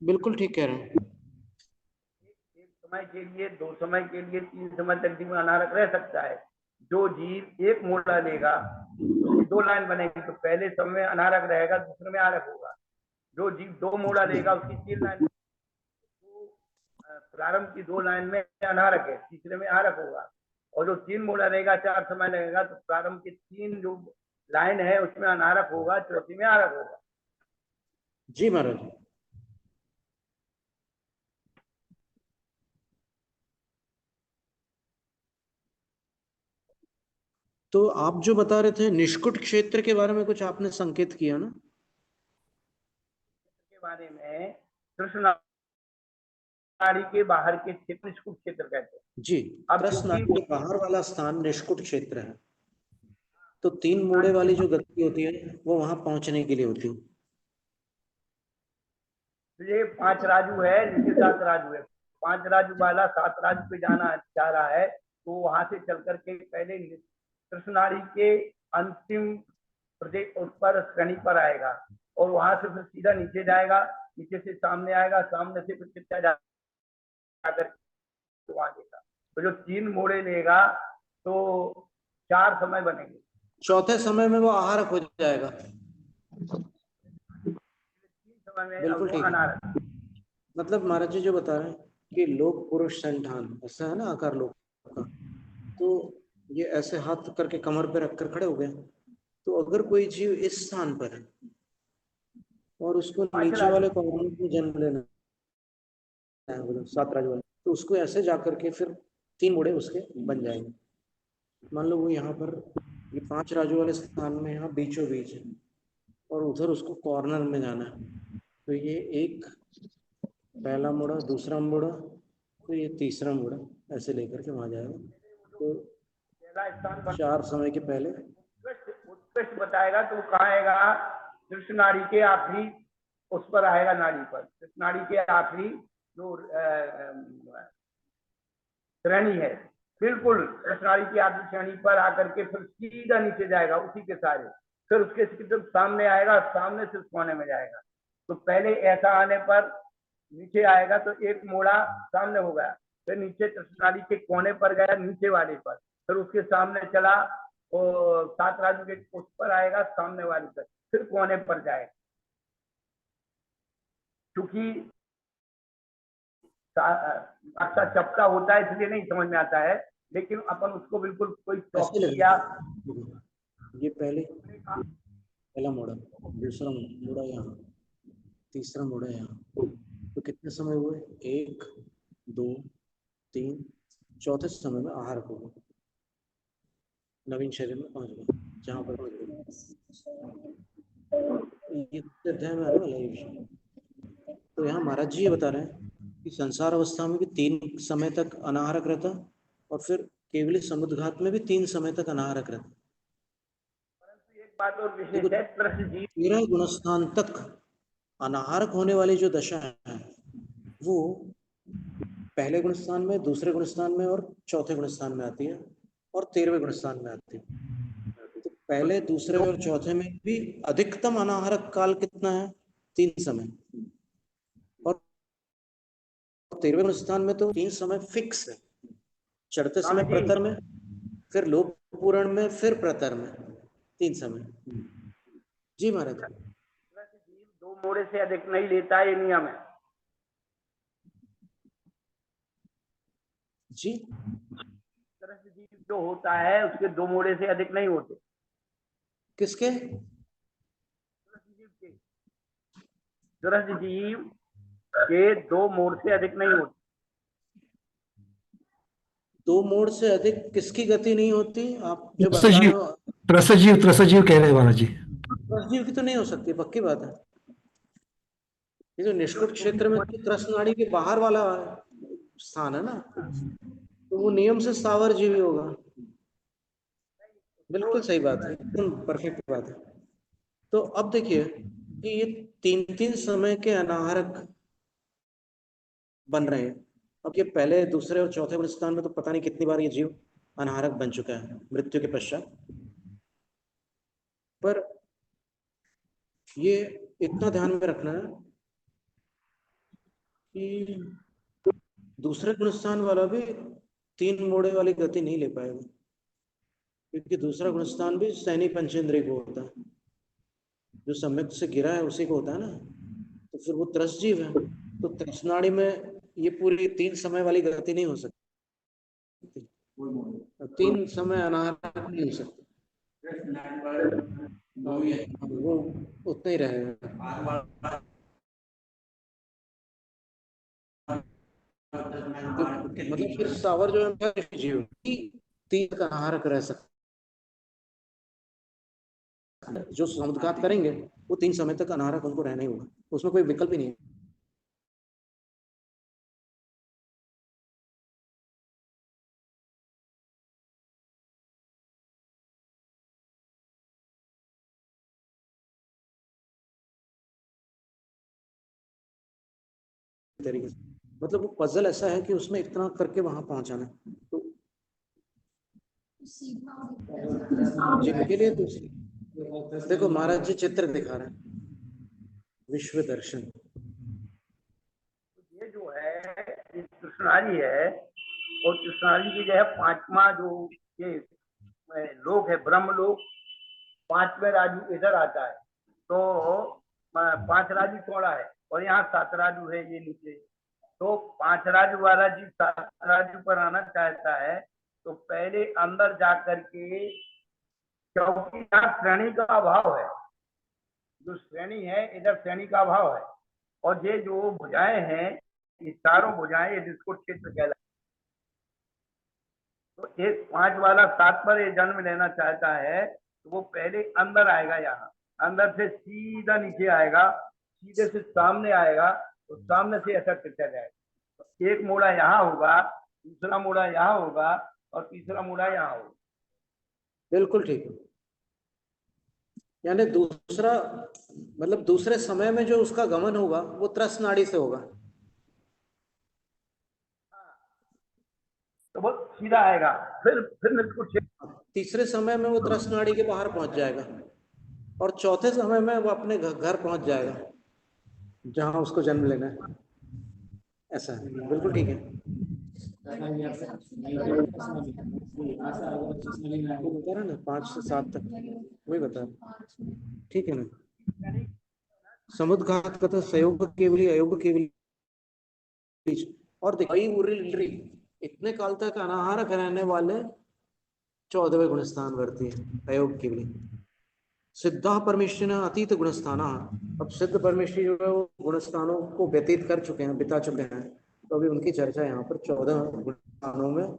बिल्कुल ठीक कह रहे हैं। एक समय के लिए, 2 समय के लिए, 3 समय तक जीव अनारक रह सकता है। जो जीव एक मोड़ा लेगा, 2 लाइन बनेगी, तो पहले समय में अनारक रहेगा, दूसरे में आरक होगा। जो जीव 2 मोड़ा लेगा उसकी 3 लाइन, प्रारंभ की 2 लाइन में अनारक है, तीसरे में आरक होगा। और जो 3 मोड़ा रहेगा, 4 समय लगेगा, तो प्रारंभ की 3 जो लाइन है उसमें अनारक होगा, चौथी में आरक होगा। जी महाराज। तो आप जो बता रहे थे निष्कुट क्षेत्र के बारे में कुछ आपने संकेत किया ना? के बारे में कृष्ण नाड़ी के बाहर के क्षेत्र निष्कुट क्षेत्र कहते हैं। जी, अब कृष्ण नाड़ी चूंकि के बाहर वाला स्थान निष्कुट क्षेत्र है, तो 3 मोड़े वाली जो गति होती है वो वहां पहुंचने के लिए होती है। ये 5 राजू है, नीचे 7 राजू है। 5 राजू वाला 7 राजू पे जाना चाह रहा है, तो वहां से चल करके पहले कृष्णारी के अंतिम प्रदेश उस पर श्रेणी पर आएगा, और वहां से फिर सीधा नीचे जाएगा, नीचे से सामने आएगा, सामने से फिर चित्ता जाकर वहां देगा। तो जो 3 मोड़े लेगा तो 4 समय बनेंगे। चौथे समय में वो आहारक हो जाएगा। 3 समय में अब बिल्कुल वो ठीक है। अनारक। मतलब महाराज जी जो बता रहे हैं कि लोक पुरुष संठान, ऐसा है ना आकार लोक का, तो ये ऐसे हाथ करके कमर पे रखकर खड़े हो गए। तो अगर कोई जीव इस स्थान पर है और उसको 5 नीचे राजू वाले कॉर्नर में जन्म लेना है, बोलो 7 राज वाले, तो उसको ऐसे जाकर के फिर 3 मोड़े उसके बन जाएंगे। मान लो वो यहाँ पर ये 5 राजू वाले स्थान में यहाँ बीचों बीच है और उधर उसको कॉर्नर में जाना है, तो ये एक पहला मुड़ा, दूसरा मुड़ा, फिर ये तीसरा मुड़ा, ऐसे लेकर के वहां जाएगा। तो पहला स्थान 4 समय के पहले उत्कृष्ट बताएगा, तो कहाँ आएगा? कृष्ण नाड़ी के आखिरी उस पर आएगा, नाड़ी पर। कृष्ण नाड़ी के आखिरी जो श्रेणी है, बिल्कुल कृष्ण नाड़ी की आखिरी श्रेणी पर आकर के फिर सीधा नीचे जाएगा उसी के सारे। फिर उसके जब सामने आएगा, सामने से उस कोने में जाएगा। तो पहले ऐसा आने पर नीचे आएगा तो एक मोड़ा सामने हो गया, फिर नीचे कृष्ण नाड़ी के कोने पर गया, नीचे वाले पर, फिर उसके सामने चला और 7 राजू के उस पर आएगा, सामने वाले पर, फिर कोने पर जाएगा। क्योंकि अच्छा चपका होता है इसलिए नहीं समझ में आता है, लेकिन अपन उसको बिल्कुल कोई ऐसे चौकी या लगेगा। ये पहला मोड़ा, दूसरा मोड़ा यहाँ, तीसरा मोड़ा यहाँ, तो कितने समय हुए? 1 2 3, चौथे समय में आहार होगा, नवीन शरीर में पहुंच गए, जहां पर पहुंच गए। ये अध्याय में आने वाला है विषय। तो यहाँ महाराज जी ये बता रहे हैं कि संसार अवस्था में भी 3 समय तक अनाहारक रहता और फिर केवली समुद्घात में भी 3 समय तक अनाहरक रहता है। परंतु एक बात और विशेष है, त्रस्त जीव 13 गुणस्थान तक अनाहारक होने वाली जो दशा है वो पहले गुणस्थान में, दूसरे गुणस्थान में और चौथे गुणस्थान में आती है और 13वें गुणस्थान में आती है। तो पहले, दूसरे और चौथे में भी अधिकतम अनाहारक काल कितना है? 3 समय। और 13वें गुणस्थान में तो 3 समय फिक्स है। चढ़ते समय प्रतर में, फिर लोक पूरण में, फिर प्रतर में 3 समय। जी महाराज। त्रस्त जीव 2 मोड़े से अधिक नहीं लेता है, ये नियम है। जी, त्रस्त जीव जो होता है उसके 2 मोड़े से अधिक नहीं होते। किसके? त्रस्त जीव के 2 मोड़ से अधिक नहीं होते। 2 मोड़ से अधिक किसकी गति नहीं होती? आप जो बता त्रसजीव रहे हो, त्रसजीव कह रहे हैं महाराज जी। त्रसजीव की तो नहीं हो सकती, पक्की बात है। ये जो निष्कुट क्षेत्र में तो त्रस नाड़ी के बाहर वाला स्थान है ना, तो वो नियम से स्थावर जीवी होगा। बिल्कुल सही बात है, एकदम परफेक्ट बात है। तो अब देखिए कि ये 3-3 समय के अनाहरक बन रहे हैं। अब ये पहले, दूसरे और चौथे गुणस्थान में तो पता नहीं कितनी बार ये जीव अनाहरक बन चुका है मृत्यु के पश्चात। पर ये इतना ध्यान में रखना है कि दूसरे गुणस्थान वाला भी 3 मोड़े वाली गति नहीं ले पाएगा, क्योंकि दूसरा गुणस्थान भी सैनी पंचेंद्रिय को होता है। जो सम्यक से गिरा है उसी को होता है ना, तो फिर वो त्रस जीव है। तो त्रसनाड़ी में ये पूरी 3 समय वाली गति नहीं हो सकती, 3 समय अनाहरक नहीं हो सकती, वो उतना ही रहेगा। मतलब फिर सावर जो है जीव की 3 का अनाहरक रह सकता है। जो समुद्घात करेंगे वो 3 समय तक अनाहरक उनको रहना ही होगा, उसमें कोई विकल्प ही नहीं है। तरीके से मतलब वो पजल ऐसा है कि उसमें इतना करके वहां पहुंचाना है। तो जिनके लिए दूसरी, देखो महाराज जी चित्र दिखा रहे हैं, विश्व दर्शन। ये जो है ये कृष्णाली है, और कृष्णाली की जो है 5वां जो ये लोक है, ब्रह्म लोक, 5वें राजू इधर आता है। तो 5 राजू चौड़ा है और यहाँ 7 राजू है ये नीचे। तो 5 राजू वाला जी 7 राजू पर आना चाहता है, तो पहले अंदर जा करके, क्योंकि यहाँ श्रेणी का अभाव है, जो श्रेणी है इधर श्रेणी का अभाव है, और ये जो भुजाएं हैं, ये चारों भुजाएं ये निष्कुट क्षेत्र कहलाती। तो एक 5 वाला 7 पर ये जन्म लेना चाहता है, तो वो पहले अंदर आएगा, यहाँ अंदर से सीधा नीचे आएगा, सीधे से सामने आएगा, तो सामने से ऐसा खींचा जाएगा। तो एक मोड़ा यहाँ होगा, दूसरा मोड़ा यहाँ होगा, और तीसरा मोड़ा यहाँ होगा। बिल्कुल ठीक है। यानी दूसरा, मतलब दूसरे समय में जो उसका गमन होगा वो त्रस नाड़ी से होगा, तो वो सीधा आएगा, फिर निष्कुट क्षेत्र। तीसरे समय में वो त्रस नाड़ी के बाहर पहुंच जाएगा, और चौथे समय में वो अपने घर पहुंच जाएगा जहां उसको जन्म लेना है। ऐसा है, बिल्कुल ठीक है। वो बता रहा ना 5 से 7 तक, वही बता रहा, ठीक है ना। समुद्घात का तो संयोग केवली अयोग केवली, और देखिए इतने काल तक अनाहारक रहने वाले 14वें गुणस्थान वर्ती है अयोग केवली। सिद्धा परमेश्वर अतीत गुणस्थाना, अब सिद्ध परमेश्वर जो है वो गुणस्थानों को व्यतीत कर चुके हैं, बिता चुके हैं, तो अभी उनकी चर्चा यहाँ पर 14 गुणस्थानों में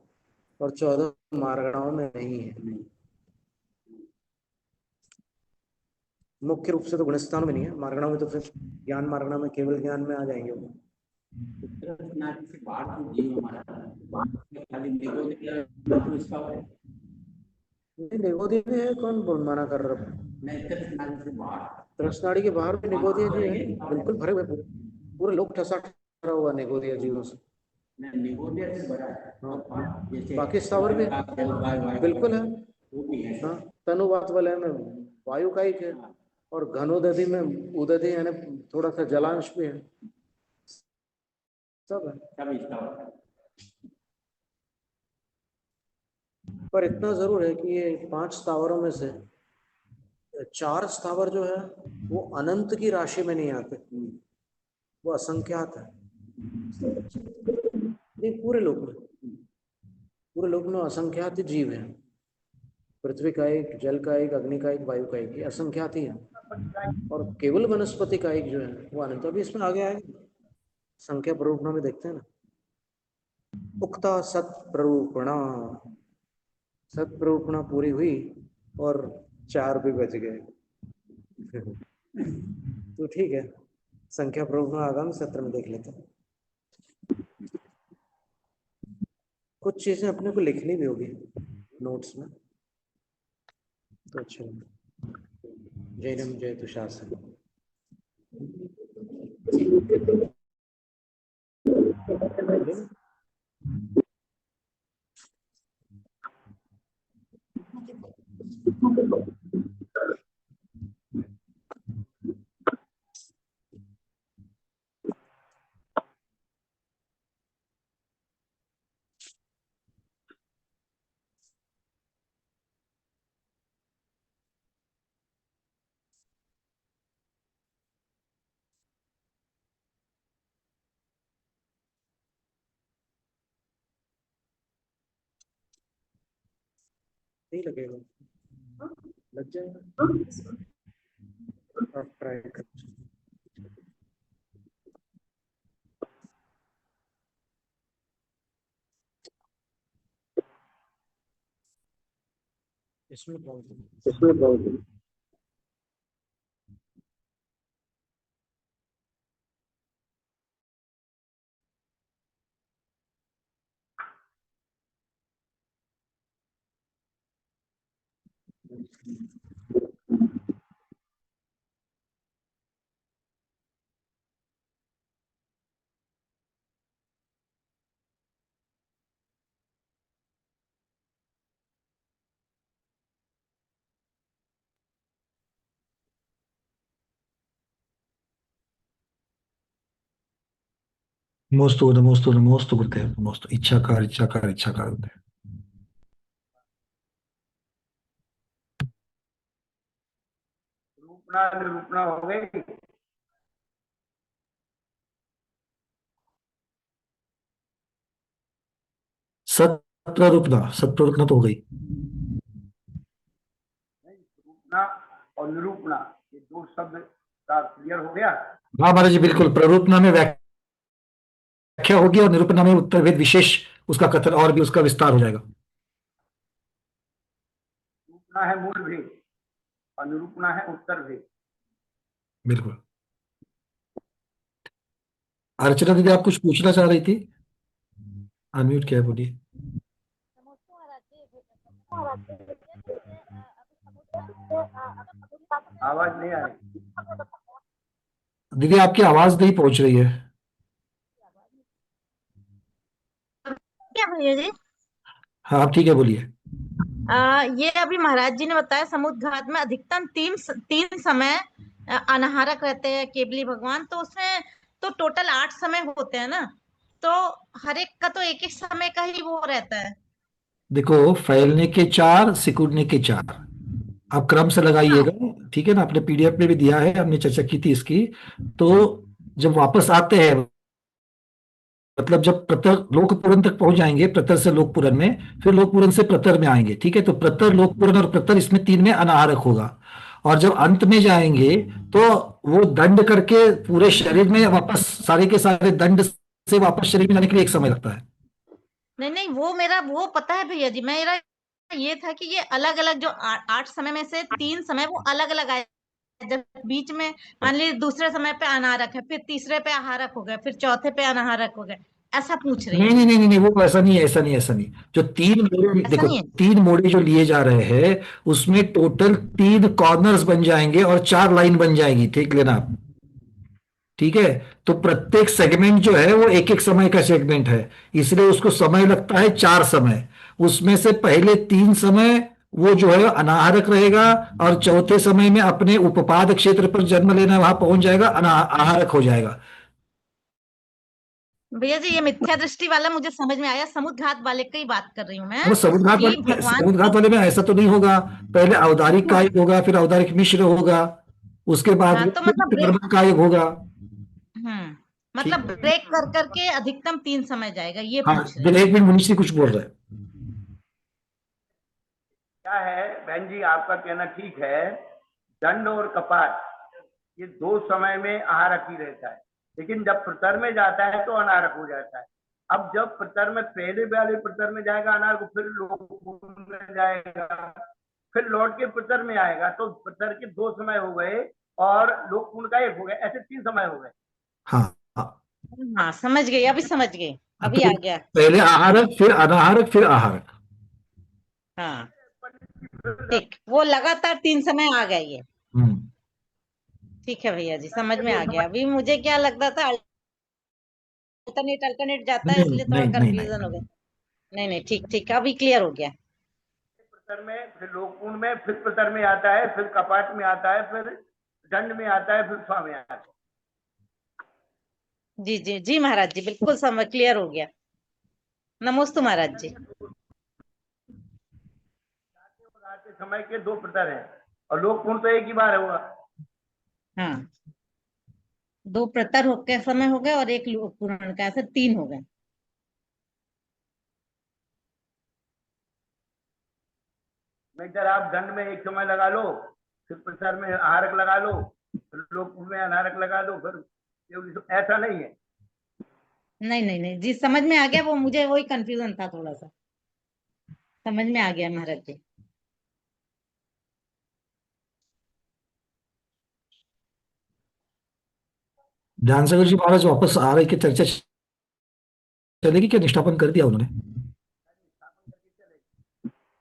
और 14 मार्गणाओं में नहीं है। मुख्य रूप से तो गुणस्थान में नहीं है, मार्गणाओं में तो फिर ज्ञान मार्गणा में केवल ज्ञान में आ जाएंगे वो। खाली निगोदिया इसका है। नहीं, निगोदिया भी है, कौन बोल मना कर रहा है? नहीं, कृष्णाली से बाहर। तरसनाड़ी के बाहर भी निगोदिया जी है, बिल्कुल भरे हुए पूरे लोग ठसा ठसा हुआ निगोदिया जीवों से। नहीं, निगोदिया से बड़ा है। हाँ, जैसे बाकी स्थावर भी बिल्कुल है। वो भी है। हाँ, तनुवात वाले में वायुकायिक है, और घनोदधि में उदधि यानी थोड़ा सा जलांश भी है, सब है। सब इसका होता है। पर इतना जरूर है कि ये 5 स्थावरों में से 4 स्थावर जो है वो अनंत की राशि में नहीं आते, वो असंख्यात है। नहीं, पूरे लोक में असंख्यात जीव हैं। पृथ्वी का एक, जल का एक, अग्नि का एक, वायु का एक, ये असंख्यात ही है। और केवल वनस्पति का एक जो है वो अनंत। अभी इसमें आगे आएगा, संख्या प्ररूपणा में देखते हैं ना। उक्ता सत्प्ररूपणा, सत्प्ररूपणा पूरी हुई और 4 भी बच गए। तो ठीक है, संख्या प्ररूपणा आगामी सत्र में देख लेते हैं। कुछ चीजें अपने को लिखनी भी होगी नोट्स में, तो अच्छा। जैनम जय तुषासन। नहीं लगेगा, लग जाएगा, आप ट्राई कर। इसमें बहुत नमोस्तु नमोस्तु नमोस्तु गुरुदेव, नमोस्तु। इच्छाकार इच्छाकार इच्छाकार गुरुदेव। रूपना निरूपणा हो गई। सत्प्ररूपणा तो हो गई। रूपना और निरूपणा, ये 2 शब्द का क्लियर हो गया। हाँ महाराज जी, बिल्कुल। प्ररूपणा में व्याख्या होगी और निरूपणा में उत्तर भेद विशेष उसका कथन और भी उसका विस्तार हो जाएगा। रूपना है मूल भेद और निरूपणा है उत्तर भेद। बिल्कुल। अर्चना दीदी, आप कुछ पूछना चाह रही थी? अनम्यूट क्या है, बोलिए। आवाज नहीं आ रही। दीदी, आपकी आवाज नहीं पहुंच रही है। क्या भैया जी? हाँ, आप ठीक है, बोलिए। ये अभी महाराज जी ने बताया समुद्र घाट में अधिकतम तीन समय अनाहारक रहते हैं केवली भगवान, तो उसमें तो टोटल 8 समय होते हैं ना, तो हर एक का तो एक एक समय का ही वो रहता है। देखो, फैलने के 4, सिकुड़ने के 4, आप क्रम से हाँ, लगाइएगा। ठीक है ना, अपने पीडीएफ में भी दिया है, हमने चर्चा की थी इसकी। तो जब वापस आते हैं, मतलब जब प्रतर लोकपूरन तक पहुंच जाएंगे, प्रतर से लोकपूरन में, फिर लोकपूरन से प्रतर में आएंगे। ठीक है, तो प्रतर, लोकपूरन और प्रतर, इसमें 3 में अनाहारक होगा। और जब अंत में जाएंगे तो वो दंड करके पूरे शरीर में वापस, सारे के सारे दंड से वापस शरीर में जाने के लिए 1 समय लगता है। नहीं नहीं, वो मेरा वो पता है भैया जी, मेरा ये था कि ये अलग अलग जो 8 समय में से 3 समय वो अलग अलग आए। जब बीच में मान लीजिए दूसरे समय पे अनारक है, फिर तीसरे पे आहारक हो गए, फिर चौथे पे अनाहारक हो गए, ऐसा पूछ रही नहीं हूँ। नहीं नहीं नहीं नहीं, वो ऐसा नहीं है, ऐसा नहीं है, ऐसा नहीं। जो तीन मोड़े ऐसा देखो, नहीं है। तीन मोड़े जो लिए जा रहे हैं उसमें टोटल तीन कॉर्नर्स बन जाएंगे और चार लाइन बन जाएगी, ठीक लेना आप। ठीक है। तो प्रत्येक सेगमेंट जो है वो एक एक समय का सेगमेंट है, इसलिए उसको समय लगता है चार समय। उसमें से पहले तीन समय वो जो है अनाहरक रहेगा, और चौथे समय में अपने उपपाद क्षेत्र पर जन्म लेना वहां पहुंच जाएगा, आहारक हो जाएगा। भैया जी, ये मिथ्या दृष्टि वाला मुझे समझ में आया, समुद्घात वाले की बात कर रही हूँ मैं, अब समुद्घात कि वाले में, भगवान समुद्घात की। वाले में ऐसा तो नहीं होगा। पहले अवतारिक हाँ, कायक होगा, फिर अवतारिक मिश्र होगा, उसके बाद हाँ, वो तो फिर मतलब कर्मक कायक होगा। मतलब ठीक है। ब्रेक कर करके अधिकतम 3 समय जाएगा, ये हाँ, पूछ रहे जरा हैं। एक मिनट, मनीष जी कुछ बोल रहे हैं। क्या है बहन जी, आपका कहना ठीक है, दंड और कपाट ये दो समय में आहारक ही रहता है, लेकिन जब प्रतर में जाता है तो अनारक हो जाता है। अब जब प्रतर में पहले वाले प्रतर में जाएगा अनारक, फिर लोक में जाएगा, फिर लौट के प्रतर में आएगा, तो प्रतर के दो समय हो गए और लोक कुंड का एक हो गया, ऐसे तीन समय हो गए। हाँ हाँ। हाँ, समझ गई, अभी समझ गई, अभी तो आ गया। पहले आहारक, फिर अनाहारक, फिर आहारक। हाँ, ठीक, वो लगातार 3 समय आ गया ये। हम्म। ठीक है भैया जी, समझ में आ गया। अभी मुझे क्या लगता था, अल्टरनेट अल्टरनेट जाता है, नहीं इसलिए थोड़ा नहीं नहीं नहीं कंफ्यूजन हो गया। नहीं नहीं, ठीक ठीक, अभी क्लियर हो गया। प्रतर में, फिर लोक कुंड में, फिर प्रतर में आता है, फिर कपाट में आता है, फिर दंड में आता है, फिर स्वा में आता है। जी जी जी महाराज जी, बिल्कुल समझ, क्लियर हो गया। नमोस्तु महाराज जी। रात के समय के दो प्रतर हैं और लोक कुंड तो एक ही बार हुआ। हाँ, दो प्रतर हो के समय हो गए और एक पूर्ण का, ऐसे 3 हो गए। मैं इधर आप दंड में एक समय लगा लो, फिर प्रचार में आहारक लगा लो, फिर लोक में अनारक लगा दो, फिर ऐसा नहीं है। नहीं नहीं नहीं जी, समझ में आ गया, वो मुझे वही कंफ्यूजन था थोड़ा सा, समझ में आ गया महाराज जी। ध्यानसागर जी महाराज वापस आ रहे कि चर्चा चलेगी क्या, निष्ठापन कर दिया उन्होंने?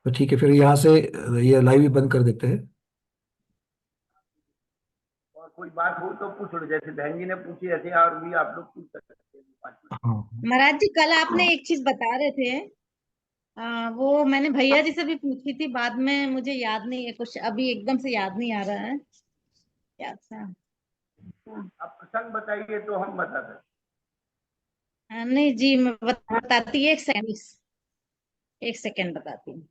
तो ठीक है, फिर यहाँ से ये लाइव भी बंद कर देते हैं। और कोई बात हो तो पूछ लो, जैसे बहन जी ने पूछी ऐसे और भी आप लोग पूछ सकते हैं 5 मिनट। हाँ महाराज जी, कल आपने एक चीज बता रहे थे, वो मैंने भैया जी से भी पूछी थी, बाद में मुझे याद नहीं है, कुछ अभी एकदम से याद नहीं आ रहा है क्या था। आप प्रसंग बताइए तो हम बता सकते। नहीं जी, मैं बताती, एक सेकंड, एक सेकंड बताती हूँ।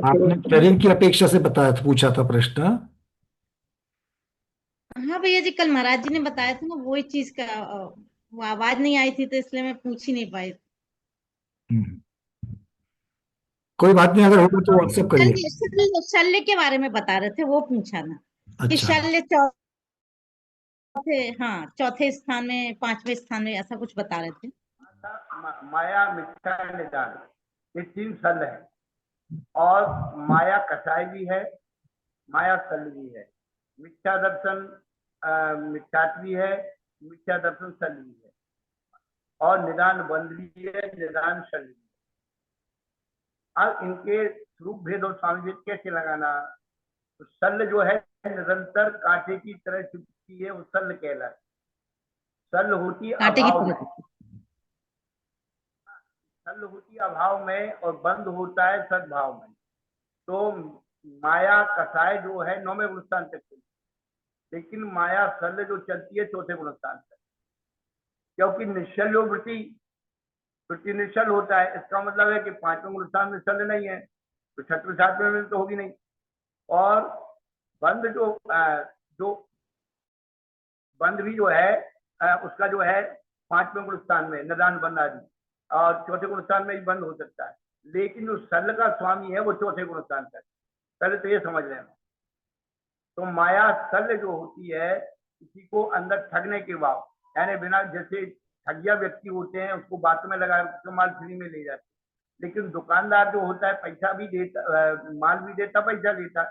आपने शरीर की अपेक्षा से बताया था, पूछा था प्रश्न। हाँ भैया जी, कल महाराज जी ने बताया था ना, वही चीज का, वो आवाज नहीं आई थी तो इसलिए मैं पूछ ही नहीं पाई। हम्म। कोई बात नहीं, अगर होगा तो व्हाट्सएप करिए। शल्य शल्य शल्य के बारे में बता रहे थे, वो पूछा ना, कि अच्छा। शल्य चौथे, हाँ, चौथे स्थान में, 5वें स्थान में, ऐसा कुछ बता रहे थे। माया मिथ्या निदान ये तीन सल है, और माया कसाय भी है, माया सल भी है। मिथ्या दर्शन मिथ्यात्व भी है, मिथ्या दर्शन सल भी है, और निदान बंद भी है, निदान सल भी है। अब इनके स्वरूप भेद और स्वामी भेद कैसे लगाना? तो सल जो है निरंतर कांटे की तरह चुपती है, वो सल कहलाती है। सल होती कांटे की अभाव में, तरह। सल होती अभाव में और बंद होता है सद्भाव में। तो माया कसाय जो है 9वें गुण स्थान तक चलती है, लेकिन माया सल जो चलती है 4थे गुण स्थान तक, क्योंकि निश्चल्यो वृत्ति, वृत्ति निश्चल होता है, इसका मतलब है कि 5वें गुण स्थान में सल नहीं है, तो 6वें 7वें में तो होगी नहीं। और बंद जो बंद भी जो है उसका जो है 5वें गुण स्थान में निदान बंद आदि, और 4थे गुण स्थान में भी बंद हो सकता है, लेकिन जो सल का स्वामी है वो 4थे गुण स्थान तक। पहले तो ये समझ लेना। तो माया सल जो होती है किसी को अंदर ठगने के बाद, यानी बिना, जैसे ठगिया व्यक्ति होते हैं उसको बात में लगा उसका माल फ्री में ले जाते, लेकिन दुकानदार जो होता है पैसा भी देता, माल भी देता, पैसा लेता,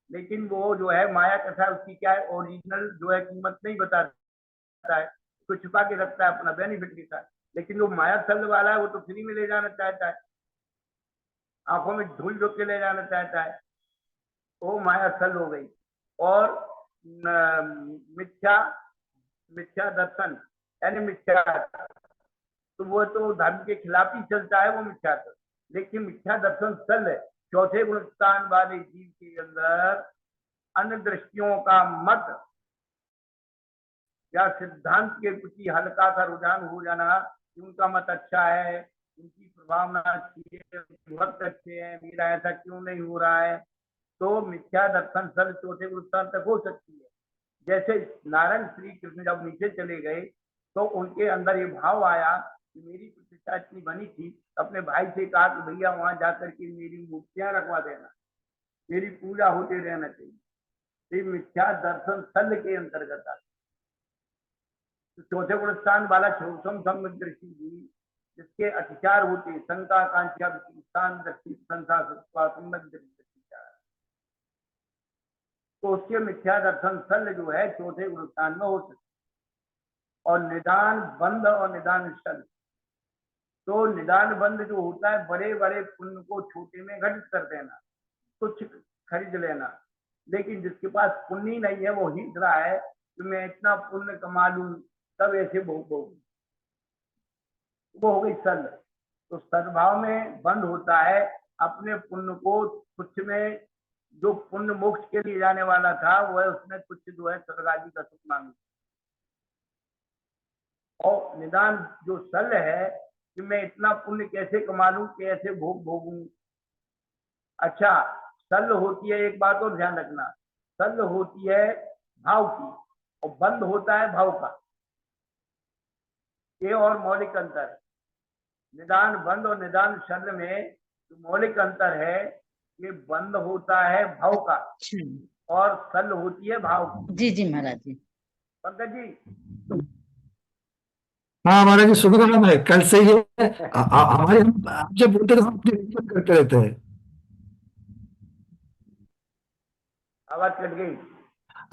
लेकिन वो जो है माया कथा उसकी क्या है, ओरिजिनल जो है कीमत नहीं बताता, चाहता है, तो छुपा के रखता है, अपना बेनिफिट लेता है। लेकिन जो माया छल वाला है वो तो फ्री में ले जाना चाहता है, आंखों में धूल झोंक के ले जाना चाहता है, वो माया छल हो गई। और मिथ्या मिथ्या दर्शन यानी मिथ्या, तो वो तो धर्म के खिलाफ ही चलता है, वो मिथ्या दर्शन। लेकिन मिथ्या दर्शन छल है। चौथे गुण स्थान वाले जीव के अंदर अन्य दृष्टियों का मत या सिद्धांत के प्रति हल्का सा रुझान हो जाना कि उनका मत अच्छा है, उनकी प्रभावना अच्छी है, भक्त अच्छे हैं, मेरा ऐसा क्यों नहीं हो रहा है, तो मिथ्या दर्शन सल चौथे गुण स्थान तक हो सकती है। जैसे नारायण श्री कृष्ण जब नीचे चले गए तो उनके अंदर ये भाव आया कि मेरी प्रतिष्ठा इतनी बनी थी, अपने भाई से कहा कि भैया वहां जाकर के मेरी मूर्तियां रखवा देना, मेरी पूजा होते रहना चाहिए। ये मिथ्या दर्शन सल के अंतर्गत आता। तो चौथे गुण स्थान वाला सूक्ष्म सम्यक दृष्टि भी, जिसके अतिचार होते शंका कांक्षा स्थान दृष्टि संसार सम्यक दृष्टि, तो उसके मिथ्या दर्शन सल जो है चौथे गुण स्थान में हो सकते। और निदान बंध और निदान सल, तो निदान बंध जो होता है बड़े बड़े पुण्य को छोटे में घटित कर देना, कुछ खरीद लेना। लेकिन जिसके पास पुण्य ही नहीं है वो हिंस रहा है कि मैं इतना पुण्य कमा लूं तब ऐसे भोग, वो हो गई सल। तो सद्भाव में बंद होता है, अपने पुण्य को कुछ में जो पुण्य मोक्ष के लिए जाने वाला था वो है, उसने कुछ जो है स्वर्ग आदि का सुख मांग। और निदान जो सल है कि मैं इतना पुण्य कैसे कमा लूं, कैसे भोग भोगूं। अच्छा, सल होती है, एक बात और ध्यान रखना, सल होती है भाव की और बंद होता है भाव का। ये और मौलिक अंतर है। निदान बंद और निदान सल में जो मौलिक अंतर है, ये बंद होता है भाव का और सल होती है भाव की। जी जी महाराज जी। पंकज जी, हाँ महाराज जी, सुन रहा मैं, कल से ही है। हमारे आप जब बोलते हैं तो हम अपनी रिवीजन करते रहते हैं। आवाज कट गई।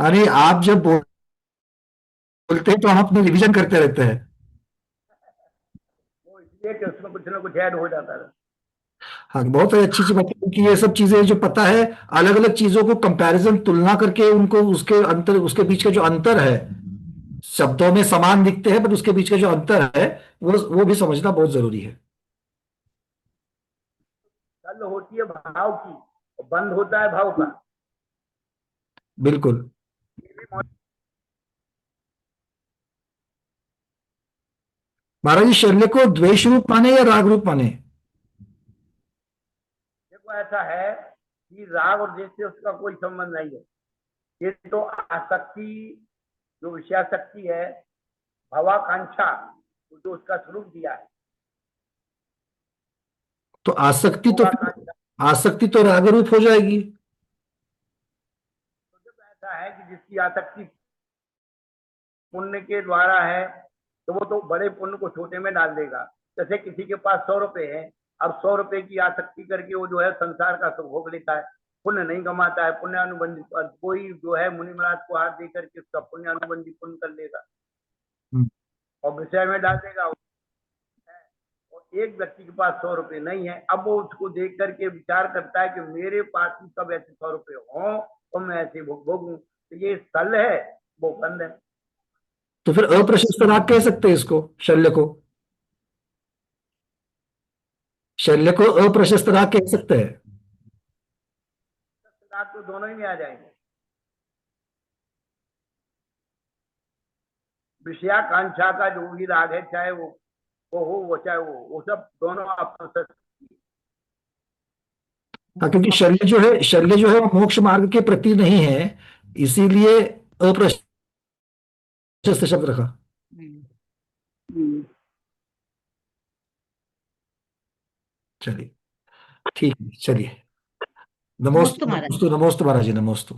अरे आप जब बोलते हैं तो हम अपनी रिवीजन करते रहते हैं। वो इसलिए कि उसमें कुछ ना कुछ ऐड हो जाता है। हाँ, बहुत ही अच्छी सी बात है, क्योंकि ये सब चीजें जो पता है, अलग अलग चीजों को कंपैरिजन, तुलना करके उनको उसके अंतर, उसके बीच का जो अंतर है, शब्दों में समान दिखते हैं पर उसके बीच का जो अंतर है वो भी समझना बहुत जरूरी है। सल होती है भाव की और बंद होता है भाव का। बिल्कुल। महाराज जी, शल्य को द्वेष रूप माने या राग रूप माने? देखो ऐसा है कि राग और द्वेष से उसका कोई संबंध नहीं है। ये तो आसक्ति, जो विषयासक्ति है, भवाकांक्षा, जो उसका स्वरूप दिया है। तो भवाकांक्षा आसक्ति तो राग रूप हो जाएगी। तो जब ऐसा है कि जिसकी आसक्ति पुण्य के द्वारा है, तो वो तो बड़े पुण्य को छोटे में डाल देगा। जैसे किसी के पास 100 रुपए है, अब 100 रुपए की आसक्ति करके वो जो है संसार का सुख भोग लेता है, पुण्य नहीं कमाता है। पुण्य अनुबंधी कोई जो है मुनि महाराज को हाथ दे करके उसका पुण्य अनुबंधी पुण्य कर लेगा और विषय में डाल देगा। और एक व्यक्ति के पास 100 रुपए नहीं है, अब वो उसको देख करके विचार करता है कि मेरे पास भी कब ऐसे 100 रुपए हो तो मैं ऐसे भोगूं। तो ये सल है, वो बंद है। तो फिर अप्रशस्त राग कह सकते हैं इसको, शल्य को। शल्य को अप्रशस्त राग कह सकते हैं। राग तो दोनों ही में आ जाएंगे। विषयाकांक्षा का जो भी राग है, चाहे वो हो वो चाहे वो सब दोनों अप्रशस्त। हाँ, क्योंकि शल्य जो है वो मोक्ष मार्ग के प्रति नहीं है, इसीलिए अप्रशस्त शब्द रखा। चलिए, ठीक है, चलिए। नमोस्तु नमोस्तु नमोस्तु महाराज जी, नमोस्तु।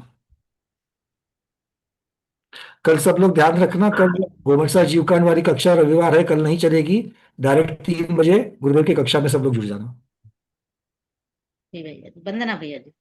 कल सब लोग ध्यान रखना, कल गोमंसा जीवकांड वाली कक्षा रविवार है, कल नहीं चलेगी। डायरेक्ट 3 बजे गुरुदेव की कक्षा में सब लोग जुड़ जाना। जी भैया जी, वंदना भैया जी।